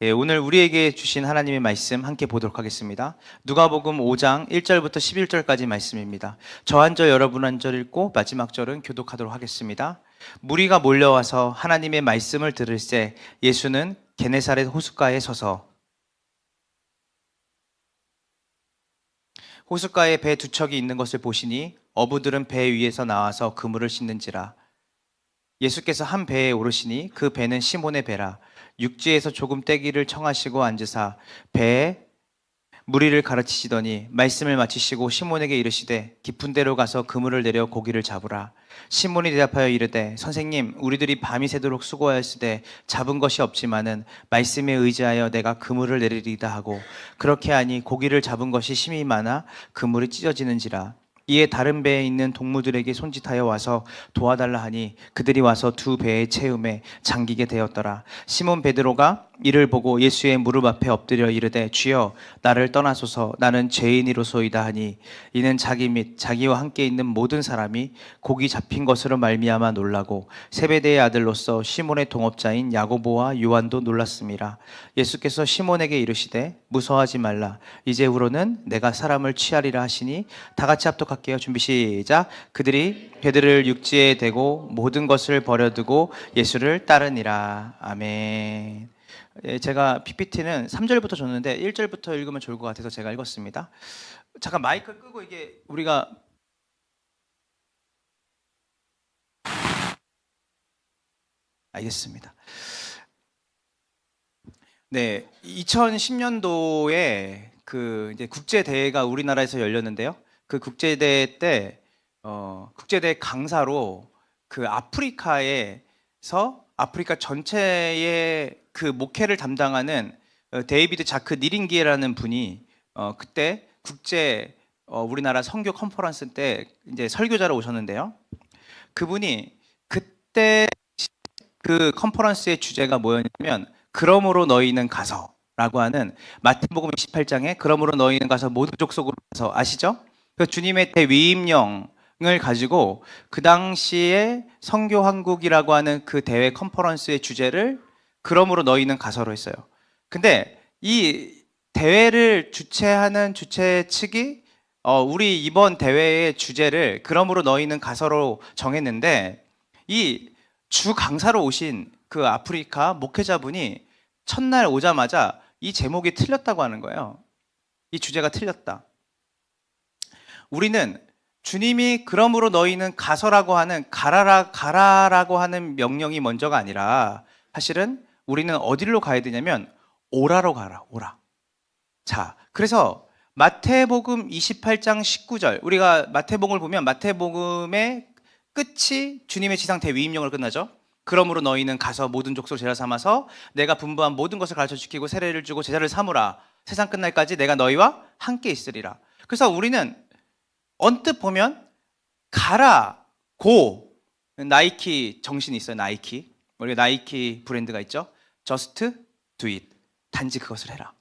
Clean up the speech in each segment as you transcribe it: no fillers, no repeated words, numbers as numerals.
오늘 우리에게 주신 하나님의 말씀 함께 보도록 하겠습니다. 누가복음 5장 1절부터 11절까지 말씀입니다. 저 한 절 여러분 한 절 읽고 마지막 절은 교독하도록 하겠습니다. 무리가 몰려와서 하나님의 말씀을 들을새 예수는 게네사렛 호숫가에 서서 호숫가에 배 두 척이 있는 것을 보시니 어부들은 배 위에서 나와서 그물을 씻는지라. 예수께서 한 배에 오르시니 그 배는 시몬의 배라. 육지에서 조금 떼기를 청하시고 앉으사 배에 무리를 가르치시더니 말씀을 마치시고 시몬에게 이르시되 깊은 데로 가서 그물을 내려 고기를 잡으라. 시몬이 대답하여 이르되 선생님, 우리들이 밤이 새도록 수고하였으되 잡은 것이 없지만은 말씀에 의지하여 내가 그물을 내리리다 하고, 그렇게 하니 고기를 잡은 것이 심히 많아 그물이 찢어지는지라. 이에 다른 배에 있는 동무들에게 손짓하여 와서 도와달라 하니 그들이 와서 두 배의 채움에 잠기게 되었더라. 시몬 베드로가 이를 보고 예수의 무릎 앞에 엎드려 이르되 주여, 나를 떠나소서, 나는 죄인이로소이다 하니, 이는 자기 및 자기와 함께 있는 모든 사람이 고기 잡힌 것으로 말미암아 놀라고 세베대의 아들로서 시몬의 동업자인 야고보와 요한도 놀랐습니다. 예수께서 시몬에게 이르시되 무서워하지 말라, 이제후로는 내가 사람을 취하리라 하시니, 다 같이 합독할게요. 준비 시작. 그들이 배들을 육지에 대고 모든 것을 버려두고 예수를 따르니라. 아멘. 제가 PPT는 3절부터 줬는데 1절부터 읽으면 좋을 것 같아서 제가 읽었습니다. 잠깐 마이크 끄고 이게 우리가 알겠습니다. 네, 2010년도에 그 이제 국제 대회가 우리나라에서 열렸는데요. 그 국제 대회 때 국제 대회 강사로 그 아프리카 전체의 그 목회를 담당하는 데이비드 자크 니링기에라는 분이 그때 우리나라 선교 컨퍼런스 때 이제 설교자로 오셨는데요. 그분이 그때 그 컨퍼런스의 주제가 뭐였냐면, 그러므로 너희는 가서라고 하는 마태복음 28장에 그러므로 너희는 가서 모든 족속으로 가서, 아시죠? 그 주님의 대위임령을 가지고 그 당시에 선교한국이라고 하는 그 대회 컨퍼런스의 주제를 그러므로 너희는 가서로 했어요. 근데 이 대회를 주최하는 주최 측이 우리 이번 대회의 주제를 그러므로 너희는 가서로 정했는데, 이 주 강사로 오신 그 아프리카 목회자분이 첫날 오자마자 이 제목이 틀렸다고 하는 거예요. 이 주제가 틀렸다. 우리는 주님이 그러므로 너희는 가서라고 하는 가라라고 하는 명령이 먼저가 아니라, 사실은 우리는 어디로 가야 되냐면 오라로 가라. 오라. 자, 그래서 마태복음 28장 19절, 우리가 마태복음을 보면 마태복음의 끝이 주님의 지상 대위임령으로 끝나죠. 그러므로 너희는 가서 모든 족속을 제자 삼아서 내가 분부한 모든 것을 가르쳐 지키고 세례를 주고 제자를 삼으라. 세상 끝날까지 내가 너희와 함께 있으리라. 그래서 우리는 언뜻 보면 가라, 고, 나이키 정신이 있어요. 나이키. 우리가 나이키 브랜드가 있죠. Just do it. 단지 그것을 해라.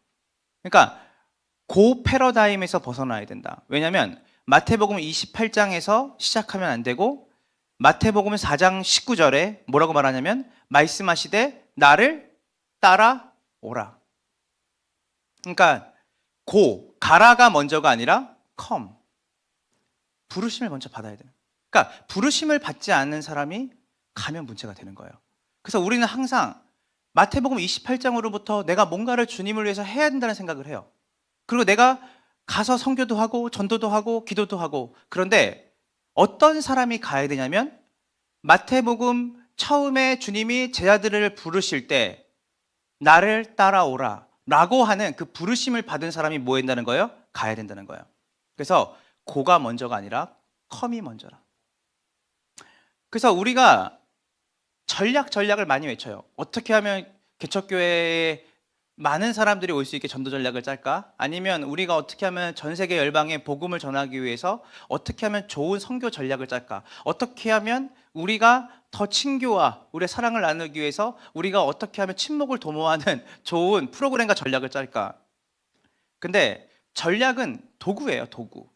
그러니까 고 패러다임에서 벗어나야 된다. 왜냐하면 마태복음 28장에서 시작하면 안 되고, 마태복음 4장 19절에 뭐라고 말하냐면 말씀하시되 나를 따라오라. 그러니까 가라가 먼저가 아니라 come. 부르심을 먼저 받아야 돼요. 그러니까 부르심을 받지 않는 사람이 가면 문제가 되는 거예요. 그래서 우리는 항상 마태복음 28장으로부터 내가 뭔가를 주님을 위해서 해야 된다는 생각을 해요. 그리고 내가 가서 선교도 하고 전도도 하고 기도도 하고. 그런데 어떤 사람이 가야 되냐면, 마태복음 처음에 주님이 제자들을 부르실 때 나를 따라오라 라고 하는 그 부르심을 받은 사람이 뭐 한다는 거예요? 가야 된다는 거예요. 그래서 고가 먼저가 아니라 컴이 먼저라. 그래서 우리가 전략을 많이 외쳐요. 어떻게 하면 개척교회에 많은 사람들이 올 수 있게 전도 전략을 짤까? 아니면 우리가 어떻게 하면 전 세계 열방에 복음을 전하기 위해서 어떻게 하면 좋은 선교 전략을 짤까? 어떻게 하면 우리가 더 친교와 우리의 사랑을 나누기 위해서 우리가 어떻게 하면 친목을 도모하는 좋은 프로그램과 전략을 짤까? 근데 전략은 도구예요, 도구.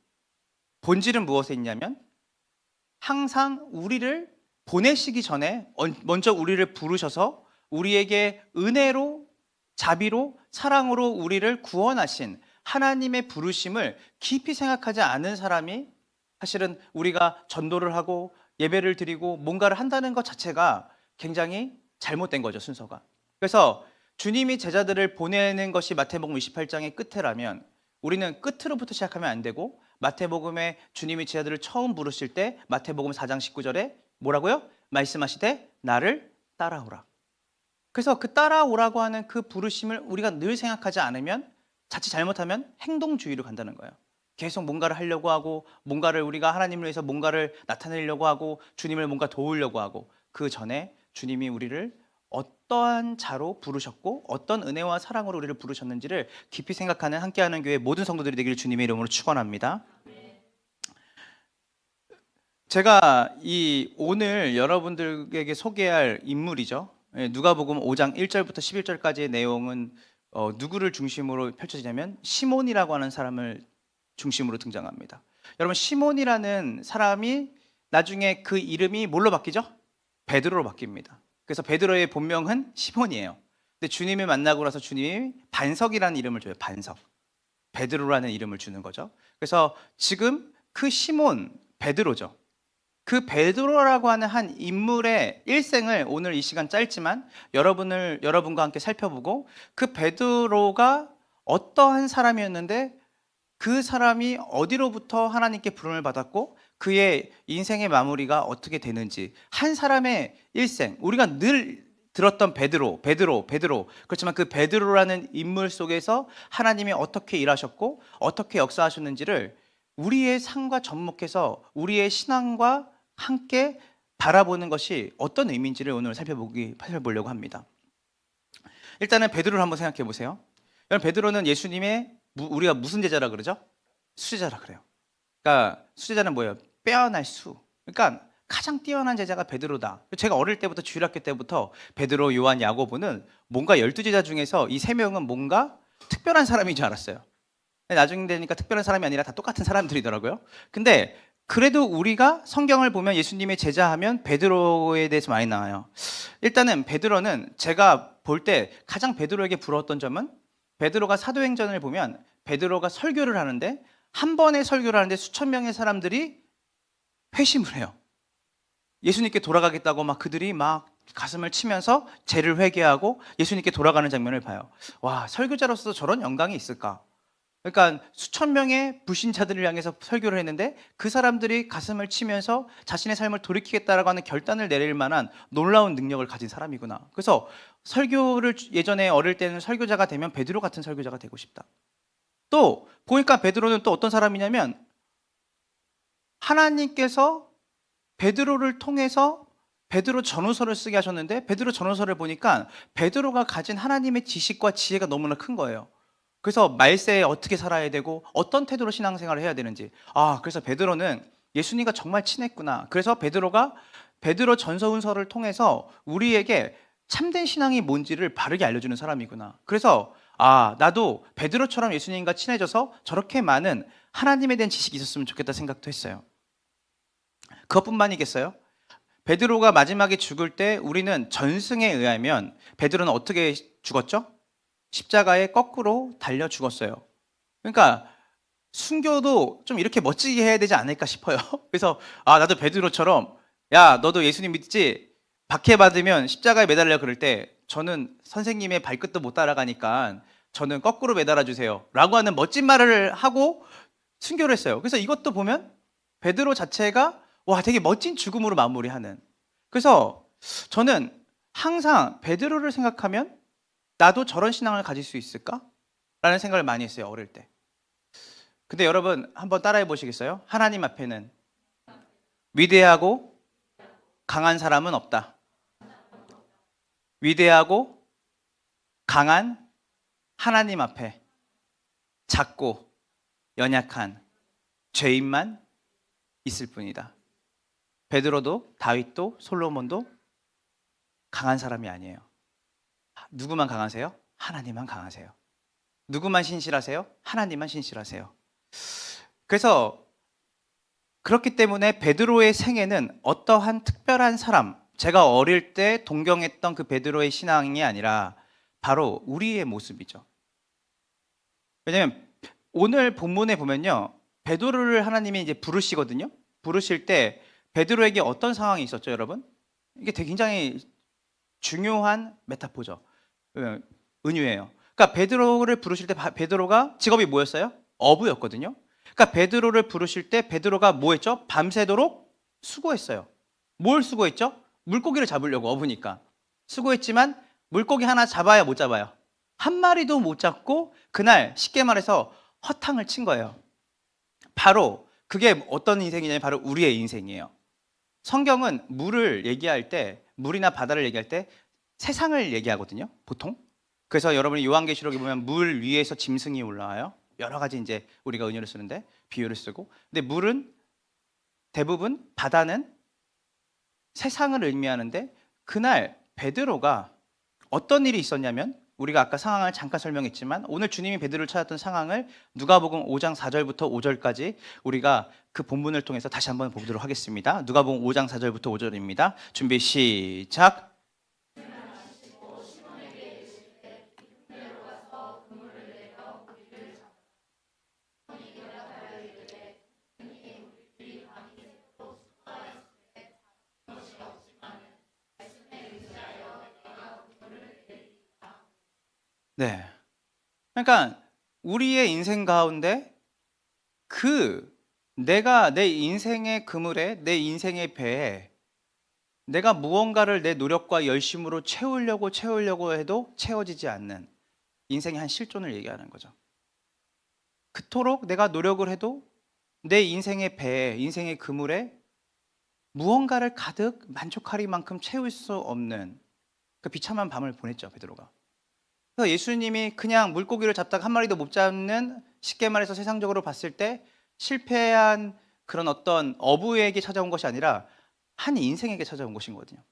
본질은 무엇에 있냐면, 항상 우리를 보내시기 전에 먼저 우리를 부르셔서 우리에게 은혜로 자비로 사랑으로 우리를 구원하신 하나님의 부르심을 깊이 생각하지 않은 사람이 사실은 우리가 전도를 하고 예배를 드리고 뭔가를 한다는 것 자체가 굉장히 잘못된 거죠, 순서가. 그래서 주님이 제자들을 보내는 것이 마태복음 28장의 끝에라면 우리는 끝으로부터 시작하면 안 되고 마태복음에 주님이 제자들을 처음 부르실 때 마태복음 4장 19절에 뭐라고요? 말씀하시되 나를 따라오라. 그래서 그 따라오라고 하는 그 부르심을 우리가 늘 생각하지 않으면 자칫 잘못하면 행동주의로 간다는 거예요. 계속 뭔가를 하려고 하고 뭔가를 우리가 하나님을 위해서 뭔가를 나타내려고 하고 주님을 뭔가 도우려고 하고 그 전에 주님이 우리를 어떠한 자로 부르셨고 어떤 은혜와 사랑으로 우리를 부르셨는지를 깊이 생각하는 함께하는 교회 모든 성도들이 되기를 주님의 이름으로 축원합니다. 제가 이 오늘 여러분들에게 소개할 인물이죠. 누가복음 5장 1절부터 11절까지의 내용은 누구를 중심으로 펼쳐지냐면 시몬이라고 하는 사람을 중심으로 등장합니다. 여러분, 시몬이라는 사람이 나중에 그 이름이 뭘로 바뀌죠? 베드로로 바뀝니다. 그래서 베드로의 본명은 시몬이에요. 근데 주님을 만나고 나서 주님이 반석이라는 이름을 줘요. 반석. 베드로라는 이름을 주는 거죠. 그래서 지금 그 시몬, 베드로죠. 그 베드로라고 하는 한 인물의 일생을 오늘 이 시간 짧지만 여러분과 함께 살펴보고 그 베드로가 어떠한 사람이었는데 그 사람이 어디로부터 하나님께 부름을 받았고 그의 인생의 마무리가 어떻게 되는지 한 사람의 일생, 우리가 늘 들었던 베드로 그렇지만 그 베드로라는 인물 속에서 하나님이 어떻게 일하셨고 어떻게 역사하셨는지를 우리의 삶과 접목해서 우리의 신앙과 함께 바라보는 것이 어떤 의미인지를 오늘 살펴보려고 합니다. 일단은 베드로를 한번 생각해 보세요. 여러분, 베드로는 예수님의 우리가 무슨 제자라 그러죠? 수제자라 그래요. 그러니까 수제자는 뭐예요? 빼어날 수. 그러니까 가장 뛰어난 제자가 베드로다. 제가 어릴 때부터 주일학교 때부터 베드로, 요한, 야고보는 뭔가 12제자 중에서 이 세 명은 뭔가 특별한 사람인 줄 알았어요. 나중에 되니까 특별한 사람이 아니라 다 똑같은 사람들이더라고요. 근데 그래도 우리가 성경을 보면 예수님의 제자하면 베드로에 대해서 많이 나와요. 일단은 베드로는 제가 볼 때 가장 베드로에게 부러웠던 점은 베드로가 사도행전을 보면 베드로가 설교를 하는데 한 번에 설교를 하는데 수천 명의 사람들이 회심을 해요. 예수님께 돌아가겠다고 막 그들이 막 가슴을 치면서 죄를 회개하고 예수님께 돌아가는 장면을 봐요. 와, 설교자로서 저런 영광이 있을까? 그러니까 수천 명의 불신자들을 향해서 설교를 했는데 그 사람들이 가슴을 치면서 자신의 삶을 돌이키겠다라고 하는 결단을 내릴 만한 놀라운 능력을 가진 사람이구나. 그래서 설교를 예전에 어릴 때는 설교자가 되면 베드로 같은 설교자가 되고 싶다. 또 보니까 베드로는 또 어떤 사람이냐면 하나님께서 베드로를 통해서 베드로 전후서를 쓰게 하셨는데 베드로 전후서를 보니까 베드로가 가진 하나님의 지식과 지혜가 너무나 큰 거예요. 그래서 말세에 어떻게 살아야 되고 어떤 태도로 신앙생활을 해야 되는지. 그래서 베드로는 예수님과 정말 친했구나. 그래서 베드로가 베드로 전서훈서를 통해서 우리에게 참된 신앙이 뭔지를 바르게 알려주는 사람이구나. 그래서 나도 베드로처럼 예수님과 친해져서 저렇게 많은 하나님에 대한 지식이 있었으면 좋겠다 생각도 했어요. 그것뿐만이겠어요? 베드로가 마지막에 죽을 때 우리는 전승에 의하면 베드로는 어떻게 죽었죠? 십자가에 거꾸로 달려 죽었어요. 그러니까 순교도 좀 이렇게 멋지게 해야 되지 않을까 싶어요. 그래서 나도 베드로처럼 야, 너도 예수님 믿지? 박해받으면 십자가에 매달려 그럴 때 저는 선생님의 발끝도 못 따라가니까 저는 거꾸로 매달아 주세요 라고 하는 멋진 말을 하고 순교를 했어요. 그래서 이것도 보면 베드로 자체가 되게 멋진 죽음으로 마무리하는. 그래서 저는 항상 베드로를 생각하면 나도 저런 신앙을 가질 수 있을까? 라는 생각을 많이 했어요, 어릴 때. 근데 여러분 한번 따라해 보시겠어요? 하나님 앞에는 위대하고 강한 사람은 없다. 위대하고 강한 하나님 앞에 작고 연약한 죄인만 있을 뿐이다. 베드로도 다윗도 솔로몬도 강한 사람이 아니에요. 누구만 강하세요? 하나님만 강하세요. 누구만 신실하세요? 하나님만 신실하세요. 그래서 그렇기 때문에 베드로의 생애는 어떠한 특별한 사람, 제가 어릴 때 동경했던 그 베드로의 신앙이 아니라 바로 우리의 모습이죠. 왜냐면 오늘 본문에 보면요, 베드로를 하나님이 이제 부르시거든요. 부르실 때 베드로에게 어떤 상황이 있었죠, 여러분? 이게 되게 굉장히 중요한 메타포죠. 은유예요. 그러니까 베드로를 부르실 때 베드로가 직업이 뭐였어요? 어부였거든요. 그러니까 베드로를 부르실 때 베드로가 뭐 했죠? 밤새도록 수고했어요. 뭘 수고했죠? 물고기를 잡으려고, 어부니까. 수고했지만 물고기 하나 잡아야 못 잡아요. 한 마리도 못 잡고 그날 쉽게 말해서 허탕을 친 거예요. 바로 그게 어떤 인생이냐면 바로 우리의 인생이에요. 성경은 물을 얘기할 때, 물이나 바다를 얘기할 때 세상을 얘기하거든요, 보통. 그래서 여러분이 요한계시록에 보면 물 위에서 짐승이 올라와요. 여러 가지 이제 우리가 은유를 쓰는데 비유를 쓰고. 근데 물은 대부분, 바다는 세상을 의미하는데, 그날 베드로가 어떤 일이 있었냐면, 우리가 아까 상황을 잠깐 설명했지만 오늘 주님이 베드로를 찾았던 상황을 누가복음 5장 4절부터 5절까지 우리가 그 본문을 통해서 다시 한번 보도록 하겠습니다. 누가복음 5장 4절부터 5절입니다. 준비 시작. 네. 그러니까 우리의 인생 가운데 내가 내 인생의 그물에, 내 인생의 배에 내가 무언가를 내 노력과 열심으로 채우려고 해도 채워지지 않는 인생의 한 실존을 얘기하는 거죠. 그토록 내가 노력을 해도 내 인생의 배에, 인생의 그물에 무언가를 가득 만족하리만큼 채울 수 없는 그 비참한 밤을 보냈죠, 베드로가. 그래서 예수님이 그냥 물고기를 잡다가 한 마리도 못 잡는, 쉽게 말해서 세상적으로 봤을 때 실패한 그런 어떤 어부에게 찾아온 것이 아니라 한 인생에게 찾아온 것이거든요.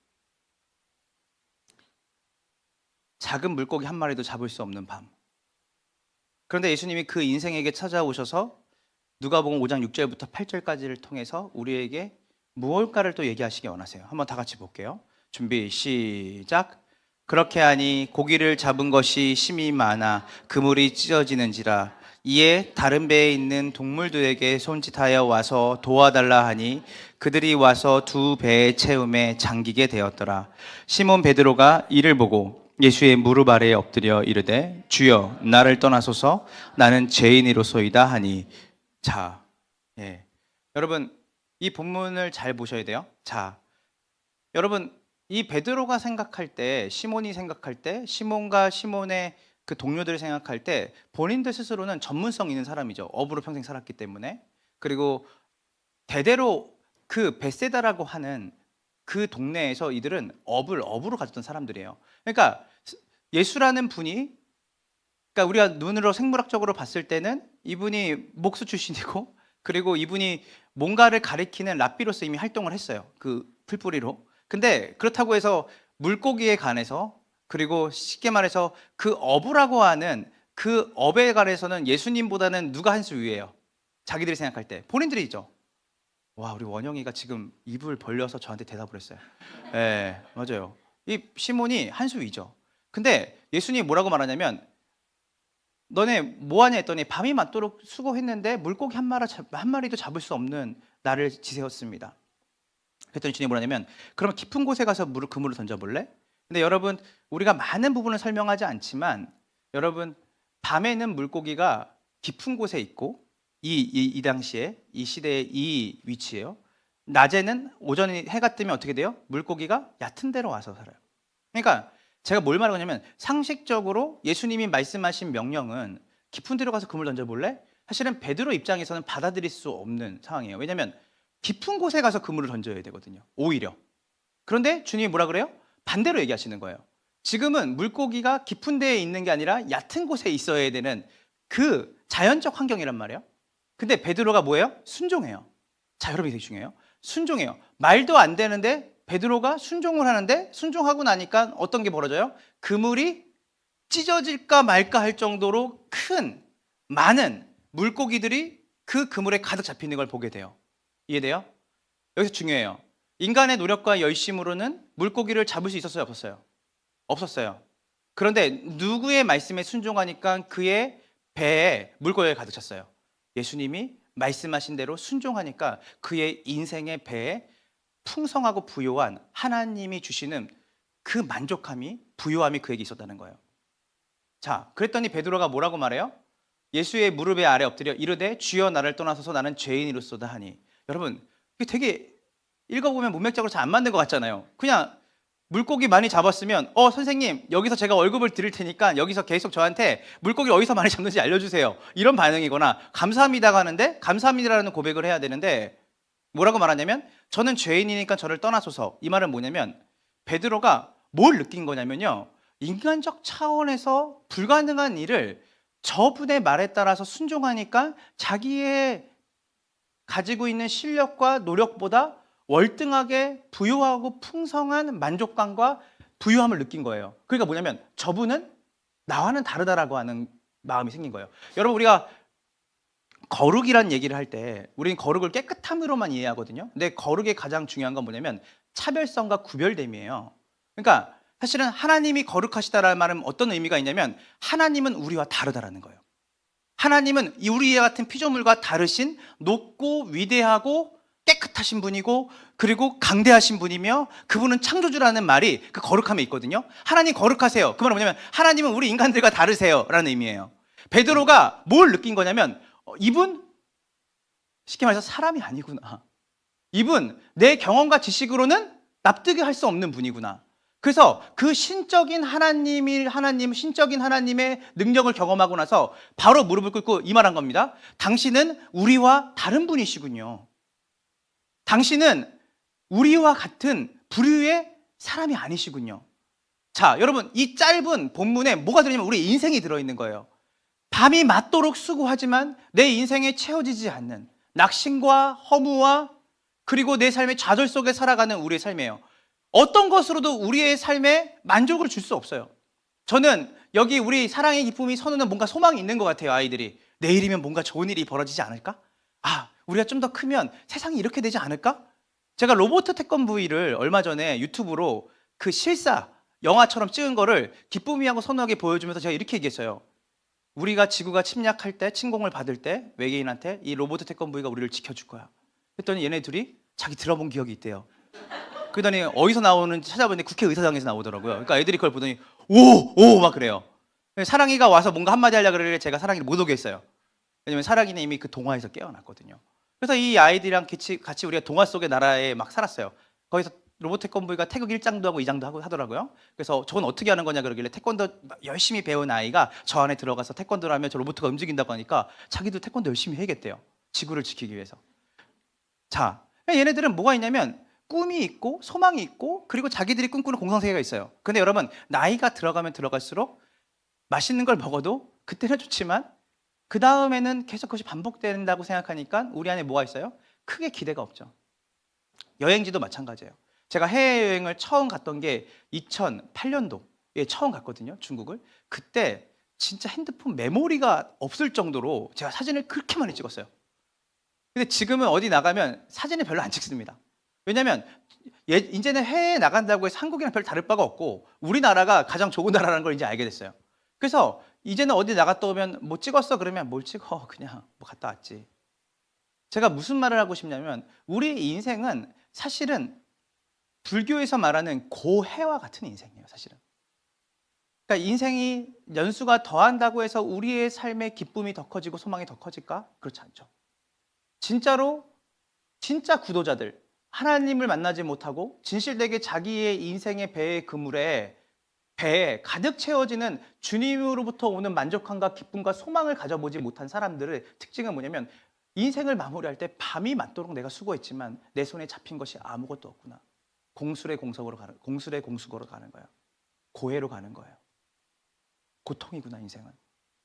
작은 물고기 한 마리도 잡을 수 없는 밤. 그런데 예수님이 그 인생에게 찾아오셔서 누가복음 5장 6절부터 8절까지를 통해서 우리에게 무엇일까를 또 얘기하시기 원하세요. 한번 다 같이 볼게요. 준비 시작. 그렇게 하니 고기를 잡은 것이 심히 많아 그물이 찢어지는지라. 이에 다른 배에 있는 동물들에게 손짓하여 와서 도와달라 하니 그들이 와서 두 배의 채움에 잠기게 되었더라. 시몬 베드로가 이를 보고 예수의 무릎 아래에 엎드려 이르되 주여 나를 떠나소서 나는 죄인이로소이다 하니. 자, 여러분 이 본문을 잘 보셔야 돼요. 자, 여러분 이 베드로가 생각할 때, 시몬이 생각할 때, 시몬과 시몬의 그 동료들을 생각할 때 본인들 스스로는 전문성 있는 사람이죠. 어부로 평생 살았기 때문에. 그리고 대대로 그 베세다라고 하는 그 동네에서 이들은 어부로 가졌던 사람들이에요. 그러니까 예수라는 분이, 그러니까 우리가 눈으로 생물학적으로 봤을 때는 이분이 목수 출신이고, 그리고 이분이 뭔가를 가리키는 랍비로서 이미 활동을 했어요. 그 풀뿌리로. 근데 그렇다고 해서 물고기에 관해서, 그리고 쉽게 말해서 그 어부라고 하는 그 업에 관해서는 예수님보다는 누가 한 수 위에요? 자기들이 생각할 때 본인들이죠. 와, 우리 원영이가 지금 입을 벌려서 저한테 대답을 했어요. 네, 맞아요. 이 시몬이 한 수 위죠. 근데 예수님이 뭐라고 말하냐면, 너네 뭐하냐 했더니 밤이 맞도록 수고했는데 물고기 한 마리도 잡을 수 없는 나를 지새웠습니다. 그랬더니 주님이 뭐라냐면, 그러면 깊은 곳에 가서 그물을 던져볼래? 근데 여러분, 우리가 많은 부분을 설명하지 않지만 여러분, 밤에는 물고기가 깊은 곳에 있고, 이 당시에, 이 시대의 이 위치에요. 낮에는, 오전에 해가 뜨면 어떻게 돼요? 물고기가 얕은 데로 와서 살아요. 그러니까 제가 뭘 말하냐면, 상식적으로 예수님이 말씀하신 명령은 깊은 데로 가서 그물 던져볼래? 사실은 베드로 입장에서는 받아들일 수 없는 상황이에요. 왜냐하면 깊은 곳에 가서 그물을 던져야 되거든요, 오히려. 그런데 주님이 뭐라 그래요? 반대로 얘기하시는 거예요. 지금은 물고기가 깊은 데에 있는 게 아니라 얕은 곳에 있어야 되는 그 자연적 환경이란 말이에요. 근데 베드로가 뭐예요? 순종해요. 자, 여러분이 되게 중요해요. 순종해요. 말도 안 되는데 베드로가 순종을 하는데, 순종하고 나니까 어떤 게 벌어져요? 그물이 찢어질까 말까 할 정도로 많은 물고기들이 그 그물에 가득 잡히는 걸 보게 돼요. 이해돼요? 여기서 중요해요. 인간의 노력과 열심으로는 물고기를 잡을 수 있었어요, 없었어요? 없었어요. 그런데 누구의 말씀에 순종하니까 그의 배에 물고기가 가득 찼어요. 예수님이 말씀하신 대로 순종하니까 그의 인생의 배에 풍성하고 부요한 하나님이 주시는 그 만족함이, 부요함이 그에게 있었다는 거예요. 자, 그랬더니 베드로가 뭐라고 말해요? 예수의 무릎에 아래 엎드려 이르되 주여 나를 떠나소서 나는 죄인이로소다 하니. 여러분, 이게 되게 읽어보면 문맥적으로 잘 안 맞는 것 같잖아요. 그냥 물고기 많이 잡았으면 선생님 여기서 제가 월급을 드릴 테니까 여기서 계속 저한테 물고기 어디서 많이 잡는지 알려주세요, 이런 반응이거나, 감사합니다가 하는데 감사합니다라는 고백을 해야 되는데 뭐라고 말하냐면 저는 죄인이니까 저를 떠나소서. 이 말은 뭐냐면 베드로가 뭘 느낀 거냐면요, 인간적 차원에서 불가능한 일을 저분의 말에 따라서 순종하니까 자기의 가지고 있는 실력과 노력보다 월등하게 부유하고 풍성한 만족감과 부유함을 느낀 거예요. 그러니까 뭐냐면 저분은 나와는 다르다라고 하는 마음이 생긴 거예요. 여러분, 우리가 거룩이란 얘기를 할 때 우리는 거룩을 깨끗함으로만 이해하거든요. 근데 거룩의 가장 중요한 건 뭐냐면 차별성과 구별됨이에요. 그러니까 사실은 하나님이 거룩하시다라는 말은 어떤 의미가 있냐면 하나님은 우리와 다르다라는 거예요. 하나님은 우리와 같은 피조물과 다르신 높고 위대하고 깨끗하신 분이고 그리고 강대하신 분이며 그분은 창조주라는 말이 그 거룩함에 있거든요. 하나님 거룩하세요. 그 말은 뭐냐면 하나님은 우리 인간들과 다르세요 라는 의미예요. 베드로가 뭘 느낀 거냐면 이분 쉽게 말해서 사람이 아니구나. 이분 내 경험과 지식으로는 납득이 할 수 없는 분이구나. 그래서 그 신적인 신적인 하나님의 능력을 경험하고 나서 바로 무릎을 꿇고 이 말한 겁니다. 당신은 우리와 다른 분이시군요. 당신은 우리와 같은 부류의 사람이 아니시군요. 자, 여러분, 이 짧은 본문에 뭐가 들어있냐면 우리 인생이 들어있는 거예요. 밤이 맞도록 수고하지만 내 인생에 채워지지 않는 낙심과 허무와 그리고 내 삶의 좌절 속에 살아가는 우리의 삶이에요. 어떤 것으로도 우리의 삶에 만족을 줄 수 없어요. 저는 여기 우리 사랑의 기쁨이 선언은 뭔가 소망이 있는 것 같아요. 아이들이 내일이면 뭔가 좋은 일이 벌어지지 않을까? 우리가 좀 더 크면 세상이 이렇게 되지 않을까? 제가 로봇 태권브이를 얼마 전에 유튜브로 그 실사 영화처럼 찍은 거를 기쁨이하고 선우하게 보여주면서 제가 이렇게 얘기했어요. 우리가 지구가 침략할 때, 침공을 받을 때 외계인한테 이 로봇 태권브이가 우리를 지켜줄 거야. 그랬더니 얘네 둘이 자기 들어본 기억이 있대요. 그러더니 어디서 나오는지 찾아보니 국회의사당에서 나오더라고요. 그러니까 애들이 그걸 보더니 오 막 그래요. 사랑이가 와서 뭔가 한마디 하려고 그러길래 제가 사랑이를 못 오게 했어요. 왜냐면 사랑이는 이미 그 동화에서 깨어났거든요. 그래서 이 아이들이랑 같이 우리가 동화 속의 나라에 막 살았어요. 거기서 로봇 태권브이가 태극 1장도 하고 2장도 하고 하더라고요. 그래서 저건 어떻게 하는 거냐 그러길래 태권도 열심히 배운 아이가 저 안에 들어가서 태권도를 하면 저 로봇가 움직인다고 하니까 자기도 태권도 열심히 해야겠대요. 지구를 지키기 위해서. 자, 얘네들은 뭐가 있냐면 꿈이 있고 소망이 있고 그리고 자기들이 꿈꾸는 공상세계가 있어요. 근데 여러분, 나이가 들어가면 들어갈수록 맛있는 걸 먹어도 그때는 좋지만 그 다음에는 계속 그것이 반복된다고 생각하니까 우리 안에 뭐가 있어요? 크게 기대가 없죠. 여행지도 마찬가지예요. 제가 해외여행을 처음 갔던 게 2008년도에 처음 갔거든요, 중국을. 그때 진짜 핸드폰 메모리가 없을 정도로 제가 사진을 그렇게 많이 찍었어요. 근데 지금은 어디 나가면 사진을 별로 안 찍습니다. 왜냐면 이제는 해외에 나간다고 해서 한국이랑 별 다를 바가 없고 우리나라가 가장 좋은 나라라는 걸 이제 알게 됐어요. 그래서 이제는 어디 나갔다 오면 뭐 찍었어? 그러면 뭘 찍어? 그냥 뭐 갔다 왔지. 제가 무슨 말을 하고 싶냐면 우리의 인생은 사실은 불교에서 말하는 고해와 같은 인생이에요, 사실은. 그러니까 인생이 연수가 더한다고 해서 우리의 삶의 기쁨이 더 커지고 소망이 더 커질까? 그렇지 않죠. 진짜로 진짜 구도자들, 하나님을 만나지 못하고 진실되게 자기의 인생의 배의 그물에 배에 가득 채워지는 주님으로부터 오는 만족함과 기쁨과 소망을 가져보지 못한 사람들의 특징은 뭐냐면 인생을 마무리할 때 밤이 맞도록 내가 수고했지만 내 손에 잡힌 것이 아무것도 없구나. 공술의 공수거로 가는 거예요. 고해로 가는 거예요. 고통이구나, 인생은.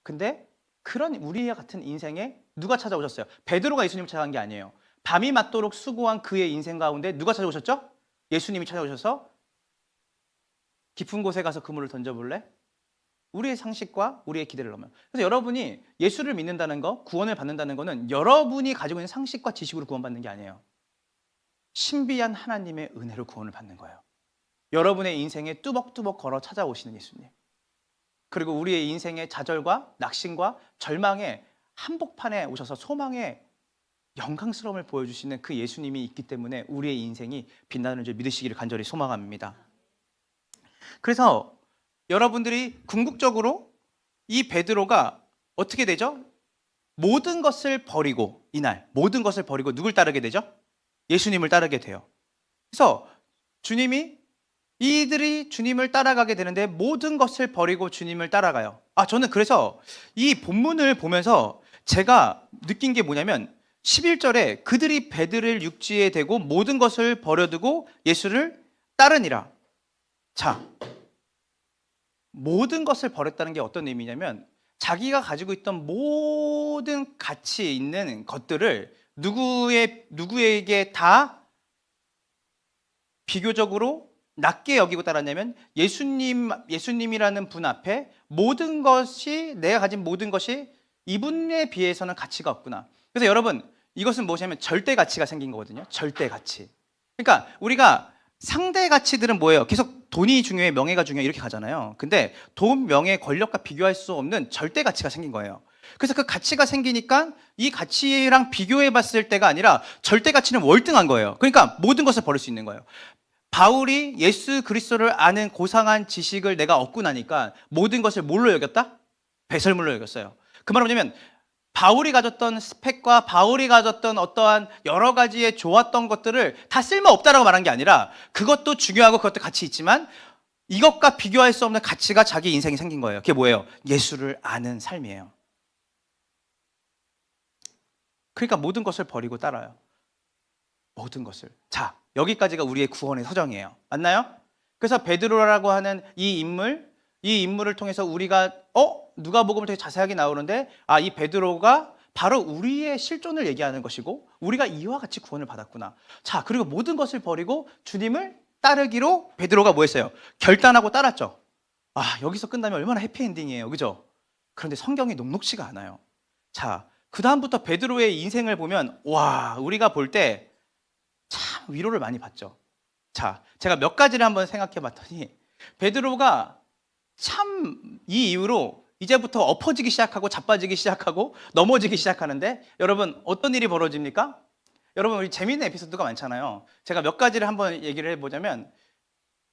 근데 그런 우리와 같은 인생에 누가 찾아오셨어요? 베드로가 예수님을 찾아간 게 아니에요. 밤이 맞도록 수고한 그의 인생 가운데 누가 찾아오셨죠? 예수님이 찾아오셔서 깊은 곳에 가서 그물을 던져볼래? 우리의 상식과 우리의 기대를 넘어요. 그래서 여러분이 예수를 믿는다는 거, 구원을 받는다는 거는 여러분이 가지고 있는 상식과 지식으로 구원받는 게 아니에요. 신비한 하나님의 은혜로 구원을 받는 거예요. 여러분의 인생에 뚜벅뚜벅 걸어 찾아오시는 예수님. 그리고 우리의 인생의 좌절과 낙심과 절망의 한복판에 오셔서 소망의 영광스러움을 보여주시는 그 예수님이 있기 때문에 우리의 인생이 빛나는 줄 믿으시기를 간절히 소망합니다. 그래서 여러분들이 궁극적으로 이 베드로가 어떻게 되죠? 모든 것을 버리고, 이날 모든 것을 버리고 누굴 따르게 되죠? 예수님을 따르게 돼요. 그래서 주님이, 이들이 주님을 따라가게 되는데 모든 것을 버리고 주님을 따라가요. 저는 그래서 이 본문을 보면서 제가 느낀 게 뭐냐면 11절에 그들이 베드로를 육지에 대고 모든 것을 버려두고 예수를 따르니라. 자, 모든 것을 버렸다는 게 어떤 의미냐면 자기가 가지고 있던 모든 가치 있는 것들을 누구에게 다 비교적으로 낮게 여기고 따랐냐면 예수님이라는 분 앞에 모든 것이, 내가 가진 모든 것이 이분에 비해서는 가치가 없구나. 그래서 여러분, 이것은 무엇이냐면 절대 가치가 생긴 거거든요. 절대 가치. 그러니까 우리가 상대 가치들은 뭐예요? 계속 돈이 중요해, 명예가 중요해 이렇게 가잖아요. 근데 돈, 명예, 권력과 비교할 수 없는 절대 가치가 생긴 거예요. 그래서 그 가치가 생기니까 이 가치랑 비교해 봤을 때가 아니라 절대 가치는 월등한 거예요. 그러니까 모든 것을 버릴 수 있는 거예요. 바울이 예수 그리스도를 아는 고상한 지식을 내가 얻고 나니까 모든 것을 뭘로 여겼다? 배설물로 여겼어요. 그 말은 뭐냐면 바울이 가졌던 스펙과 바울이 가졌던 어떠한 여러 가지의 좋았던 것들을 다 쓸모없다라고 말한 게 아니라 그것도 중요하고 그것도 가치 있지만 이것과 비교할 수 없는 가치가 자기 인생에 생긴 거예요. 그게 뭐예요? 예수를 아는 삶이에요. 그러니까 모든 것을 버리고 따라요. 모든 것을. 자, 여기까지가 우리의 구원의 서정이에요. 맞나요? 그래서 베드로라고 하는 이 인물을 통해서 우리가 누가복음을 되게 자세하게 나오는데 이 베드로가 바로 우리의 실존을 얘기하는 것이고 우리가 이와 같이 구원을 받았구나. 자, 그리고 모든 것을 버리고 주님을 따르기로 베드로가 뭐 했어요? 결단하고 따랐죠. 여기서 끝나면 얼마나 해피엔딩이에요. 그죠? 그런데 성경이 녹록지가 않아요. 자, 그 다음부터 베드로의 인생을 보면 우리가 볼 때 참 위로를 많이 받죠. 자, 제가 몇 가지를 한번 생각해 봤더니 베드로가 참 이 이후로 이제부터 엎어지기 시작하고 자빠지기 시작하고 넘어지기 시작하는데 여러분 어떤 일이 벌어집니까? 여러분 우리 재미있는 에피소드가 많잖아요. 제가 몇 가지를 한번 얘기를 해보자면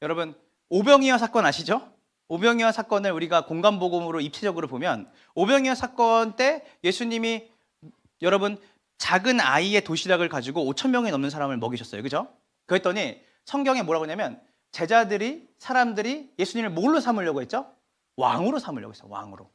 여러분 오병이어 사건 아시죠? 오병이어 사건을 우리가 공간복음으로 입체적으로 보면 오병이어 사건 때 예수님이 여러분 작은 아이의 도시락을 가지고 5,000명이 넘는 사람을 먹이셨어요. 그죠? 그랬더니 성경에 뭐라고 하냐면 사람들이 예수님을 뭘로 삼으려고 했죠? 왕으로 삼으려고 했어요. 왕으로.